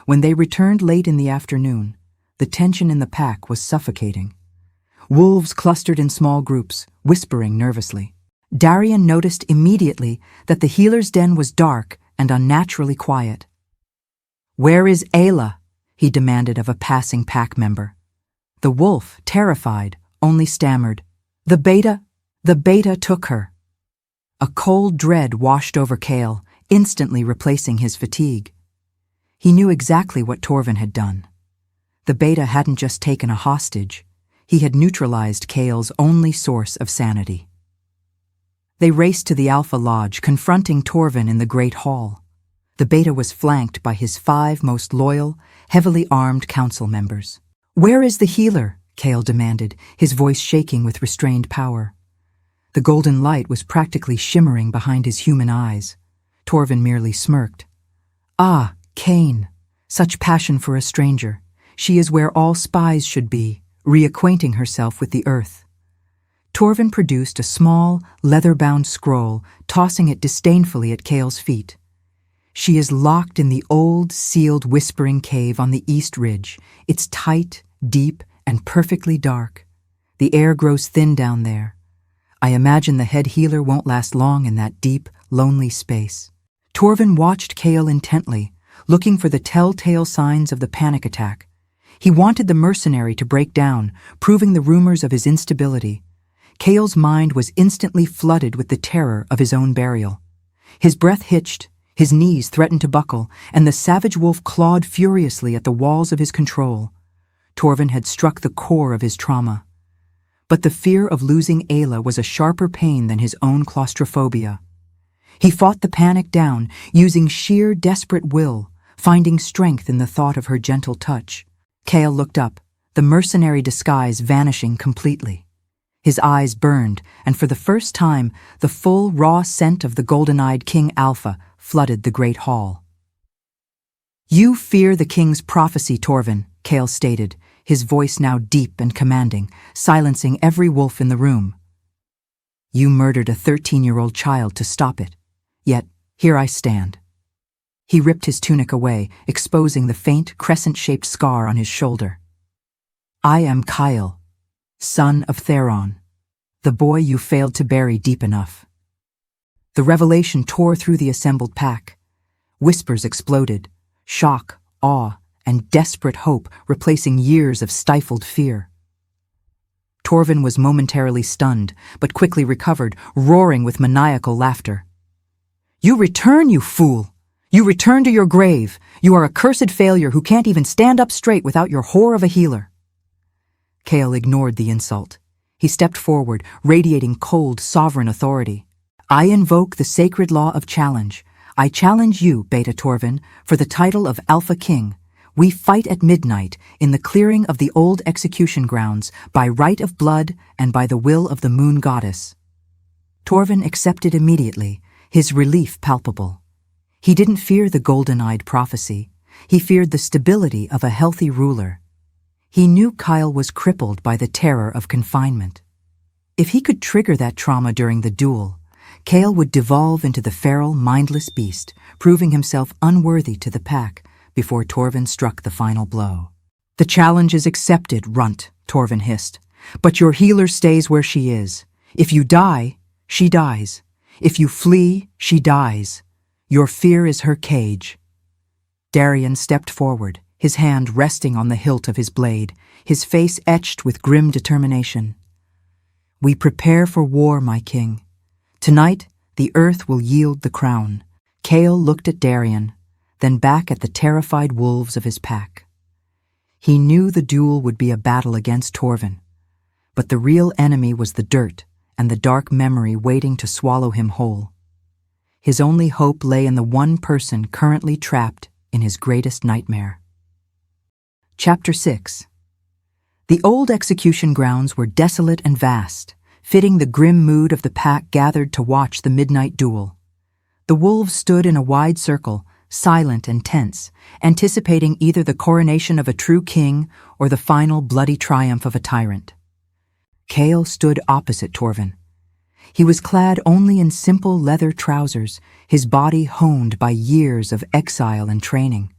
When they returned late in the afternoon, the tension in the pack was suffocating. Wolves clustered in small groups, whispering nervously. Darian noticed immediately that the healer's den was dark and unnaturally quiet. "Where is Ayla?" he demanded of a passing pack member. The wolf, terrified, only stammered, The beta took her." A cold dread washed over Kael, instantly replacing his fatigue. He knew exactly what Torvin had done. The beta hadn't just taken a hostage, he had neutralized Kael's only source of sanity. They raced to the Alpha Lodge, confronting Torvin in the Great Hall. The beta was flanked by his 5 most loyal, heavily armed council members. "Where is the healer?" Kael demanded, his voice shaking with restrained power. The golden light was practically shimmering behind his human eyes. Torvin merely smirked. "Ah, Kael, such passion for a stranger. She is where all spies should be, reacquainting herself with the earth." Torvin produced a small, leather-bound scroll, tossing it disdainfully at Kael's feet. "She is locked in the old, sealed Whispering Cave on the East Ridge. It's tight, deep, and perfectly dark. The air grows thin down there. I imagine the head healer won't last long in that deep, lonely space." Torvin watched Kael intently, looking for the telltale signs of the panic attack. He wanted the mercenary to break down, proving the rumors of his instability. Kael's mind was instantly flooded with the terror of his own burial. His breath hitched, his knees threatened to buckle, and the savage wolf clawed furiously at the walls of his control. Torvin had struck the core of his trauma. But the fear of losing Ayla was a sharper pain than his own claustrophobia. He fought the panic down, using sheer desperate will, finding strength in the thought of her gentle touch. Kael looked up, the mercenary disguise vanishing completely. His eyes burned, and for the first time, the full, raw scent of the golden-eyed King Alpha flooded the great hall. "You fear the king's prophecy, Torvin," Kael stated, his voice now deep and commanding, silencing every wolf in the room. "You murdered a 13-year-old child to stop it. Yet, here I stand." He ripped his tunic away, exposing the faint, crescent-shaped scar on his shoulder. "I am Kael, son of Theron, the boy you failed to bury deep enough." The revelation tore through the assembled pack. Whispers exploded, shock, awe, and desperate hope replacing years of stifled fear. Torvin was momentarily stunned, but quickly recovered, roaring with maniacal laughter. "You return, you fool! You return to your grave! You are a cursed failure who can't even stand up straight without your whore of a healer!" Kael ignored the insult. He stepped forward, radiating cold, sovereign authority. "I invoke the sacred law of challenge. I challenge you, Beta Torvin, for the title of Alpha King. We fight at midnight in the clearing of the old execution grounds by right of blood and by the will of the moon goddess." Torvin accepted immediately, his relief palpable. He didn't fear the golden-eyed prophecy. He feared the stability of a healthy ruler. He knew Kael was crippled by the terror of confinement. If he could trigger that trauma during the duel, Kael would devolve into the feral, mindless beast, proving himself unworthy to the pack before Torvin struck the final blow. "The challenge is accepted, runt," Torvin hissed. "But your healer stays where she is. If you die, she dies. If you flee, she dies. Your fear is her cage." Darian stepped forward, his hand resting on the hilt of his blade, his face etched with grim determination. "We prepare for war, my king. Tonight, the earth will yield the crown." Kael looked at Darien, then back at the terrified wolves of his pack. He knew the duel would be a battle against Torvin, but the real enemy was the dirt and the dark memory waiting to swallow him whole. His only hope lay in the one person currently trapped in his greatest nightmare. Chapter 6. The old execution grounds were desolate and vast, fitting the grim mood of the pack gathered to watch the midnight duel. The wolves stood in a wide circle, silent and tense, anticipating either the coronation of a true king or the final bloody triumph of a tyrant. Kael stood opposite Torvin. He was clad only in simple leather trousers, his body honed by years of exile and training.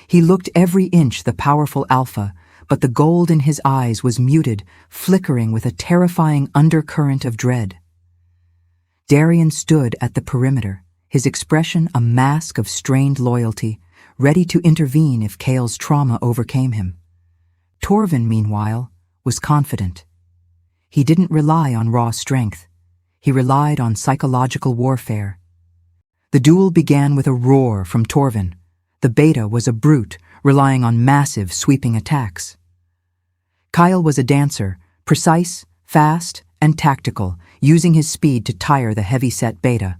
He looked every inch the powerful alpha, but the gold in his eyes was muted, flickering with a terrifying undercurrent of dread. Darien stood at the perimeter, his expression a mask of strained loyalty, ready to intervene if Kael's trauma overcame him. Torvin, meanwhile, was confident. He didn't rely on raw strength. He relied on psychological warfare. The duel began with a roar from Torvin. The beta was a brute, relying on massive, sweeping attacks. Kael was a dancer, precise, fast, and tactical, using his speed to tire the heavy-set beta.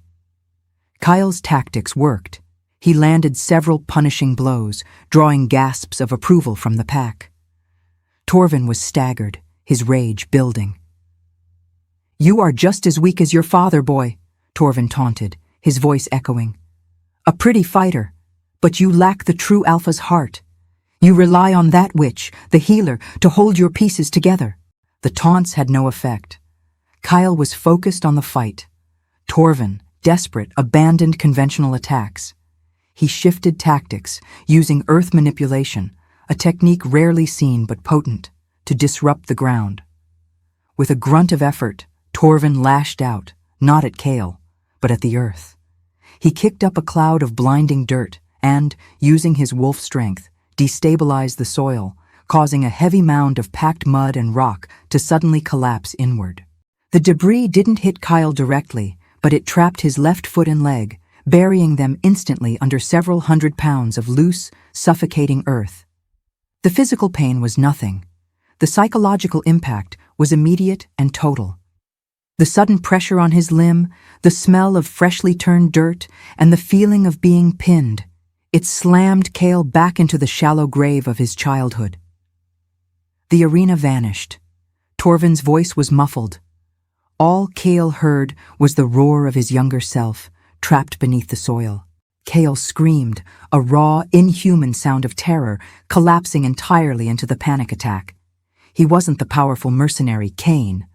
Kael's tactics worked. He landed several punishing blows, drawing gasps of approval from the pack. Torvin was staggered, his rage building. "You are just as weak as your father, boy," Torvin taunted, his voice echoing. "A pretty fighter, but you lack the true alpha's heart. You rely on that witch, the healer, to hold your pieces together." The taunts had no effect. Kael was focused on the fight. Torvin, desperate, abandoned conventional attacks. He shifted tactics, using earth manipulation, a technique rarely seen but potent, to disrupt the ground. With a grunt of effort, Torvin lashed out, not at Kael, but at the earth. He kicked up a cloud of blinding dirt and, using his wolf strength, destabilized the soil, causing a heavy mound of packed mud and rock to suddenly collapse inward. The debris didn't hit Kael directly, but it trapped his left foot and leg, burying them instantly under several 100 pounds of loose, suffocating earth. The physical pain was nothing. The psychological impact was immediate and total. The sudden pressure on his limb, the smell of freshly turned dirt, and the feeling of being pinned, it slammed Kael back into the shallow grave of his childhood. The arena vanished. Torvin's voice was muffled. All Kael heard was the roar of his younger self, trapped beneath the soil. Kael screamed, a raw, inhuman sound of terror, collapsing entirely into the panic attack. He wasn't the powerful mercenary Cain.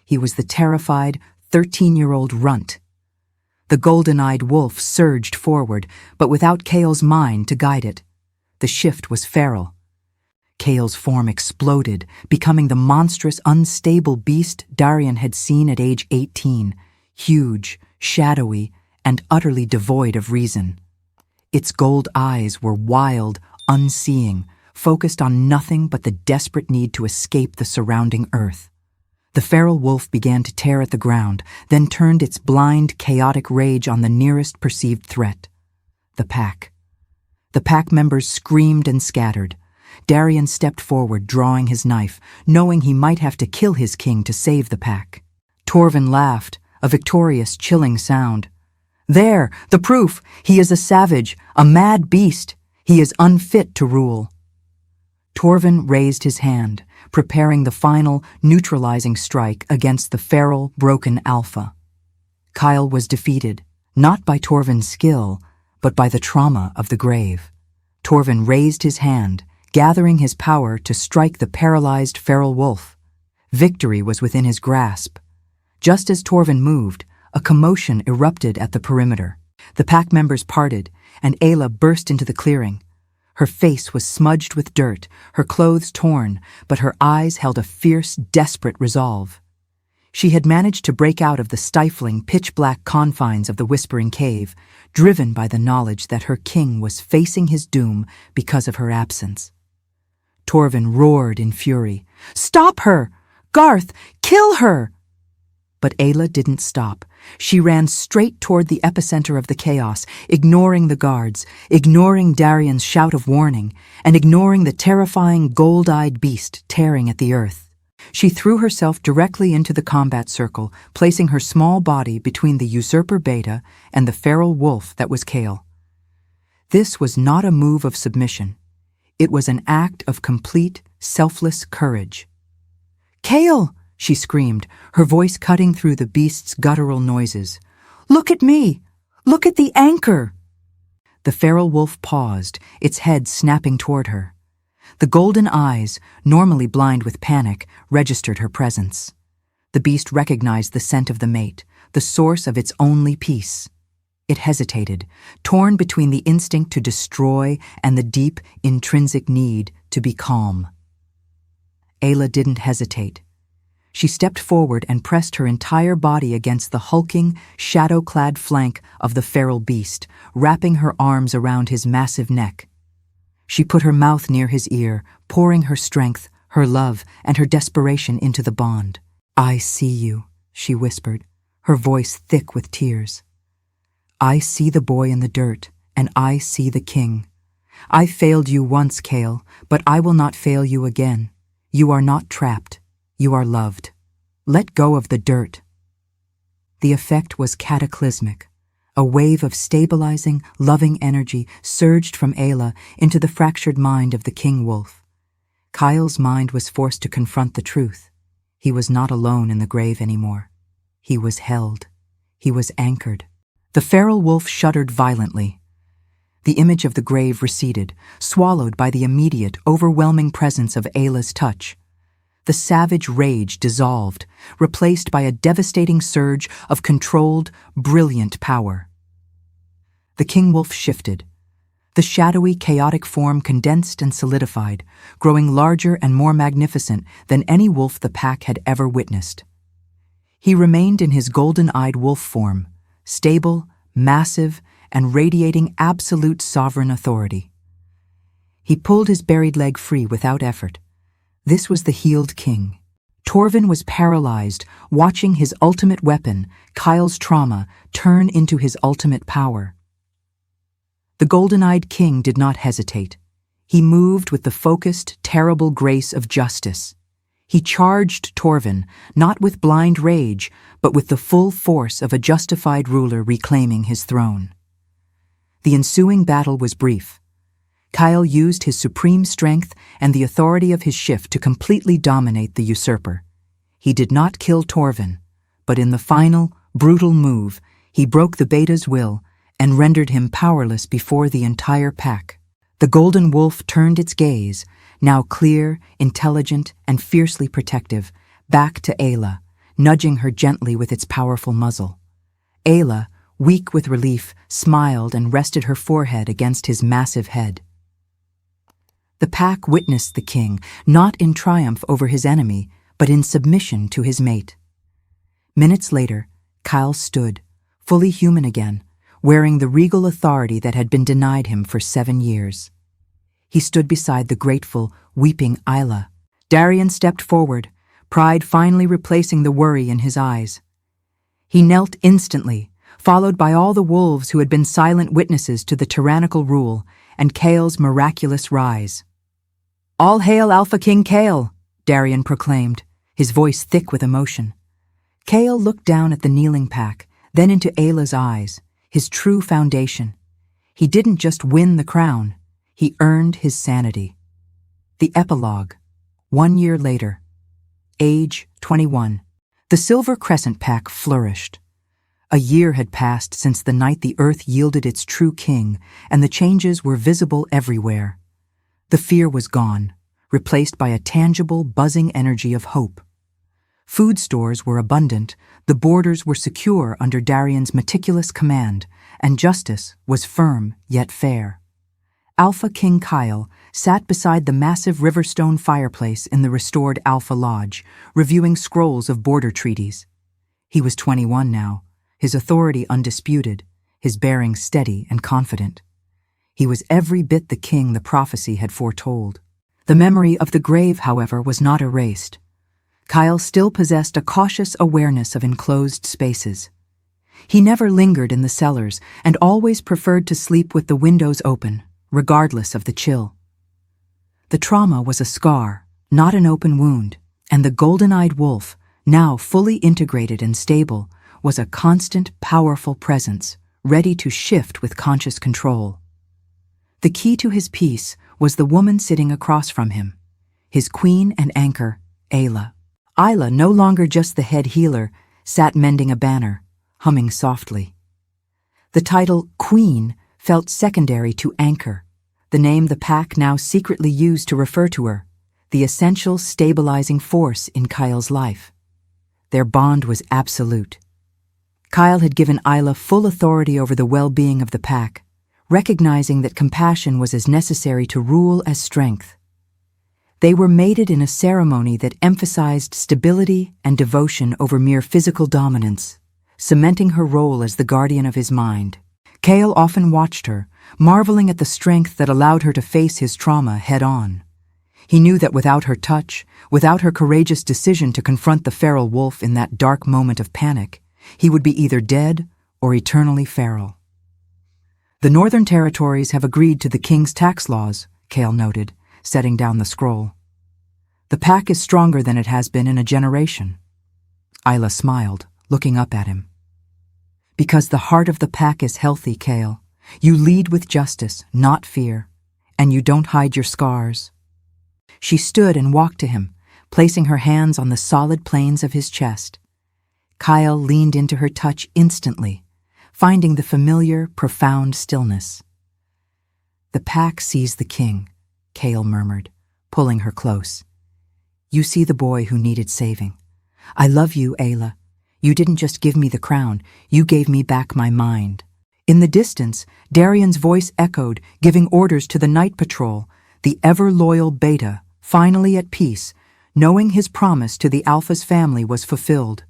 He was the terrified, 13-year-old runt. The golden-eyed wolf surged forward, but without Kael's mind to guide it. The shift was feral. Kael's form exploded, becoming the monstrous, unstable beast Darien had seen at age 18, huge, shadowy, and utterly devoid of reason. Its gold eyes were wild, unseeing, focused on nothing but the desperate need to escape the surrounding earth. The feral wolf began to tear at the ground, then turned its blind, chaotic rage on the nearest perceived threat: the pack. The pack members screamed and scattered. Darien stepped forward, drawing his knife, knowing he might have to kill his king to save the pack. Torvin laughed, a victorious, chilling sound. "There, the proof! He is a savage, a mad beast. He is unfit to rule." Torvin raised his hand, preparing the final, neutralizing strike against the feral, broken alpha. Kael was defeated, not by Torvin's skill, but by the trauma of the grave. Torvin raised his hand, gathering his power to strike the paralyzed feral wolf. Victory was within his grasp. Just as Torvin moved, a commotion erupted at the perimeter. The pack members parted, and Ayla burst into the clearing. Her face was smudged with dirt, her clothes torn, but her eyes held a fierce, desperate resolve. She had managed to break out of the stifling, pitch-black confines of the Whispering Cave, driven by the knowledge that her king was facing his doom because of her absence. Torvin roared in fury. "Stop her! Garth, kill her!" But Ayla didn't stop. She ran straight toward the epicenter of the chaos, ignoring the guards, ignoring Darian's shout of warning, and ignoring the terrifying gold-eyed beast tearing at the earth. She threw herself directly into the combat circle, placing her small body between the usurper Beta and the feral wolf that was Kael. This was not a move of submission. It was an act of complete, selfless courage. "Kael!" she screamed, her voice cutting through the beast's guttural noises. "Look at me! Look at the anchor!" The feral wolf paused, its head snapping toward her. The golden eyes, normally blind with panic, registered her presence. The beast recognized the scent of the mate, the source of its only peace. It hesitated, torn between the instinct to destroy and the deep, intrinsic need to be calm. Ayla didn't hesitate. She stepped forward and pressed her entire body against the hulking, shadow-clad flank of the feral beast, wrapping her arms around his massive neck. She put her mouth near his ear, pouring her strength, her love, and her desperation into the bond. "I see you," she whispered, her voice thick with tears. "I see the boy in the dirt, and I see the king. I failed you once, Kael, but I will not fail you again. You are not trapped. You are loved. Let go of the dirt." The effect was cataclysmic. A wave of stabilizing, loving energy surged from Ayla into the fractured mind of the king wolf. Kael's mind was forced to confront the truth. He was not alone in the grave anymore. He was held. He was anchored. The feral wolf shuddered violently. The image of the grave receded, swallowed by the immediate, overwhelming presence of Ayla's touch. The savage rage dissolved, replaced by a devastating surge of controlled, brilliant power. The king wolf shifted. The shadowy, chaotic form condensed and solidified, growing larger and more magnificent than any wolf the pack had ever witnessed. He remained in his golden-eyed wolf form, stable, massive, and radiating absolute sovereign authority. He pulled his buried leg free without effort. This was the healed king. Torvin was paralyzed, watching his ultimate weapon, Kael's trauma, turn into his ultimate power. The golden-eyed king did not hesitate. He moved with the focused, terrible grace of justice. He charged Torvin, not with blind rage, but with the full force of a justified ruler reclaiming his throne. The ensuing battle was brief. Kael used his supreme strength and the authority of his shift to completely dominate the usurper. He did not kill Torvin, but in the final, brutal move, he broke the Beta's will and rendered him powerless before the entire pack. The golden wolf turned its gaze, now clear, intelligent, and fiercely protective, back to Ayla, nudging her gently with its powerful muzzle. Ayla, weak with relief, smiled and rested her forehead against his massive head. The pack witnessed the king, not in triumph over his enemy, but in submission to his mate. Minutes later, Kael stood, fully human again, wearing the regal authority that had been denied him for 7 years. He stood beside the grateful, weeping Ayla. Darian stepped forward, pride finally replacing the worry in his eyes. He knelt instantly, followed by all the wolves who had been silent witnesses to the tyrannical rule and Kael's miraculous rise. "All hail Alpha King Kael," Darian proclaimed, his voice thick with emotion. Kael looked down at the kneeling pack, then into Ayla's eyes, his true foundation. He didn't just win the crown, he earned his sanity. The Epilogue, 1 year later. Age 21. The Silver Crescent pack flourished. A year had passed since the night the earth yielded its true king, and the changes were visible everywhere. The fear was gone, replaced by a tangible, buzzing energy of hope. Food stores were abundant, the borders were secure under Darian's meticulous command, and justice was firm yet fair. Alpha King Kael sat beside the massive riverstone fireplace in the restored Alpha Lodge, reviewing scrolls of border treaties. He was 21 now, his authority undisputed, his bearing steady and confident. He was every bit the king the prophecy had foretold. The memory of the grave, however, was not erased. Kael still possessed a cautious awareness of enclosed spaces. He never lingered in the cellars and always preferred to sleep with the windows open, regardless of the chill. The trauma was a scar, not an open wound, and the golden-eyed wolf, now fully integrated and stable, was a constant, powerful presence, ready to shift with conscious control. The key to his peace was the woman sitting across from him, his queen and anchor, Ayla. Ayla, no longer just the head healer, sat mending a banner, humming softly. The title Queen felt secondary to Anchor, the name the pack now secretly used to refer to her, the essential stabilizing force in Kael's life. Their bond was absolute. Kael had given Ayla full authority over the well-being of the pack, recognizing that compassion was as necessary to rule as strength. They were mated in a ceremony that emphasized stability and devotion over mere physical dominance, cementing her role as the guardian of his mind. Kael often watched her, marveling at the strength that allowed her to face his trauma head-on. He knew that without her touch, without her courageous decision to confront the feral wolf in that dark moment of panic, he would be either dead or eternally feral. The Northern Territories have agreed to the king's tax laws, Kael noted, setting down the scroll. The pack is stronger than it has been in a generation. Ayla smiled, looking up at him. Because the heart of the pack is healthy, Kael. You lead with justice, not fear, and you don't hide your scars. She stood and walked to him, placing her hands on the solid planes of his chest. Kael leaned into her touch instantly, finding the familiar, profound stillness. The pack sees the king, Kael murmured, pulling her close. You see the boy who needed saving. I love you, Ayla. You didn't just give me the crown, you gave me back my mind. In the distance, Darian's voice echoed, giving orders to the night patrol, the ever-loyal Beta, finally at peace, knowing his promise to the Alpha's family was fulfilled.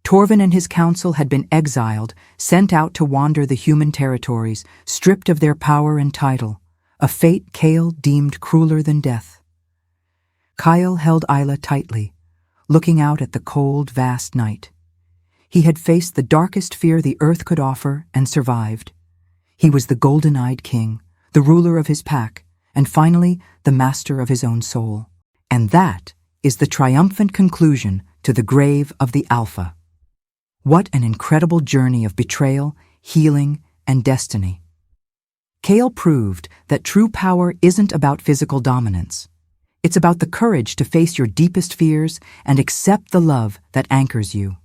Torvin and his council had been exiled, sent out to wander the human territories, stripped of their power and title, a fate Kael deemed crueler than death. Kael held Ayla tightly, looking out at the cold, vast night. He had faced the darkest fear the earth could offer and survived. He was the golden-eyed king, the ruler of his pack, and finally the master of his own soul. And that is the triumphant conclusion to the grave of the Alpha. What an incredible journey of betrayal, healing, and destiny. Kael proved that true power isn't about physical dominance. It's about the courage to face your deepest fears and accept the love that anchors you.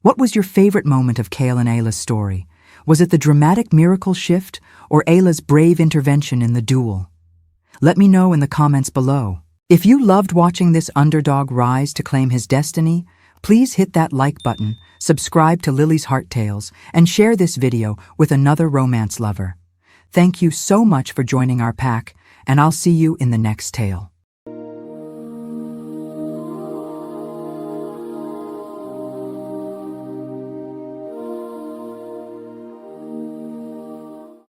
What was your favorite moment of Kael and Ayla's story? Was it the dramatic miracle shift or Ayla's brave intervention in the duel? Let me know in the comments below. If you loved watching this underdog rise to claim his destiny, please hit that like button, subscribe to Lily's Heart Tales, and share this video with another romance lover. Thank you so much for joining our pack, and I'll see you in the next tale.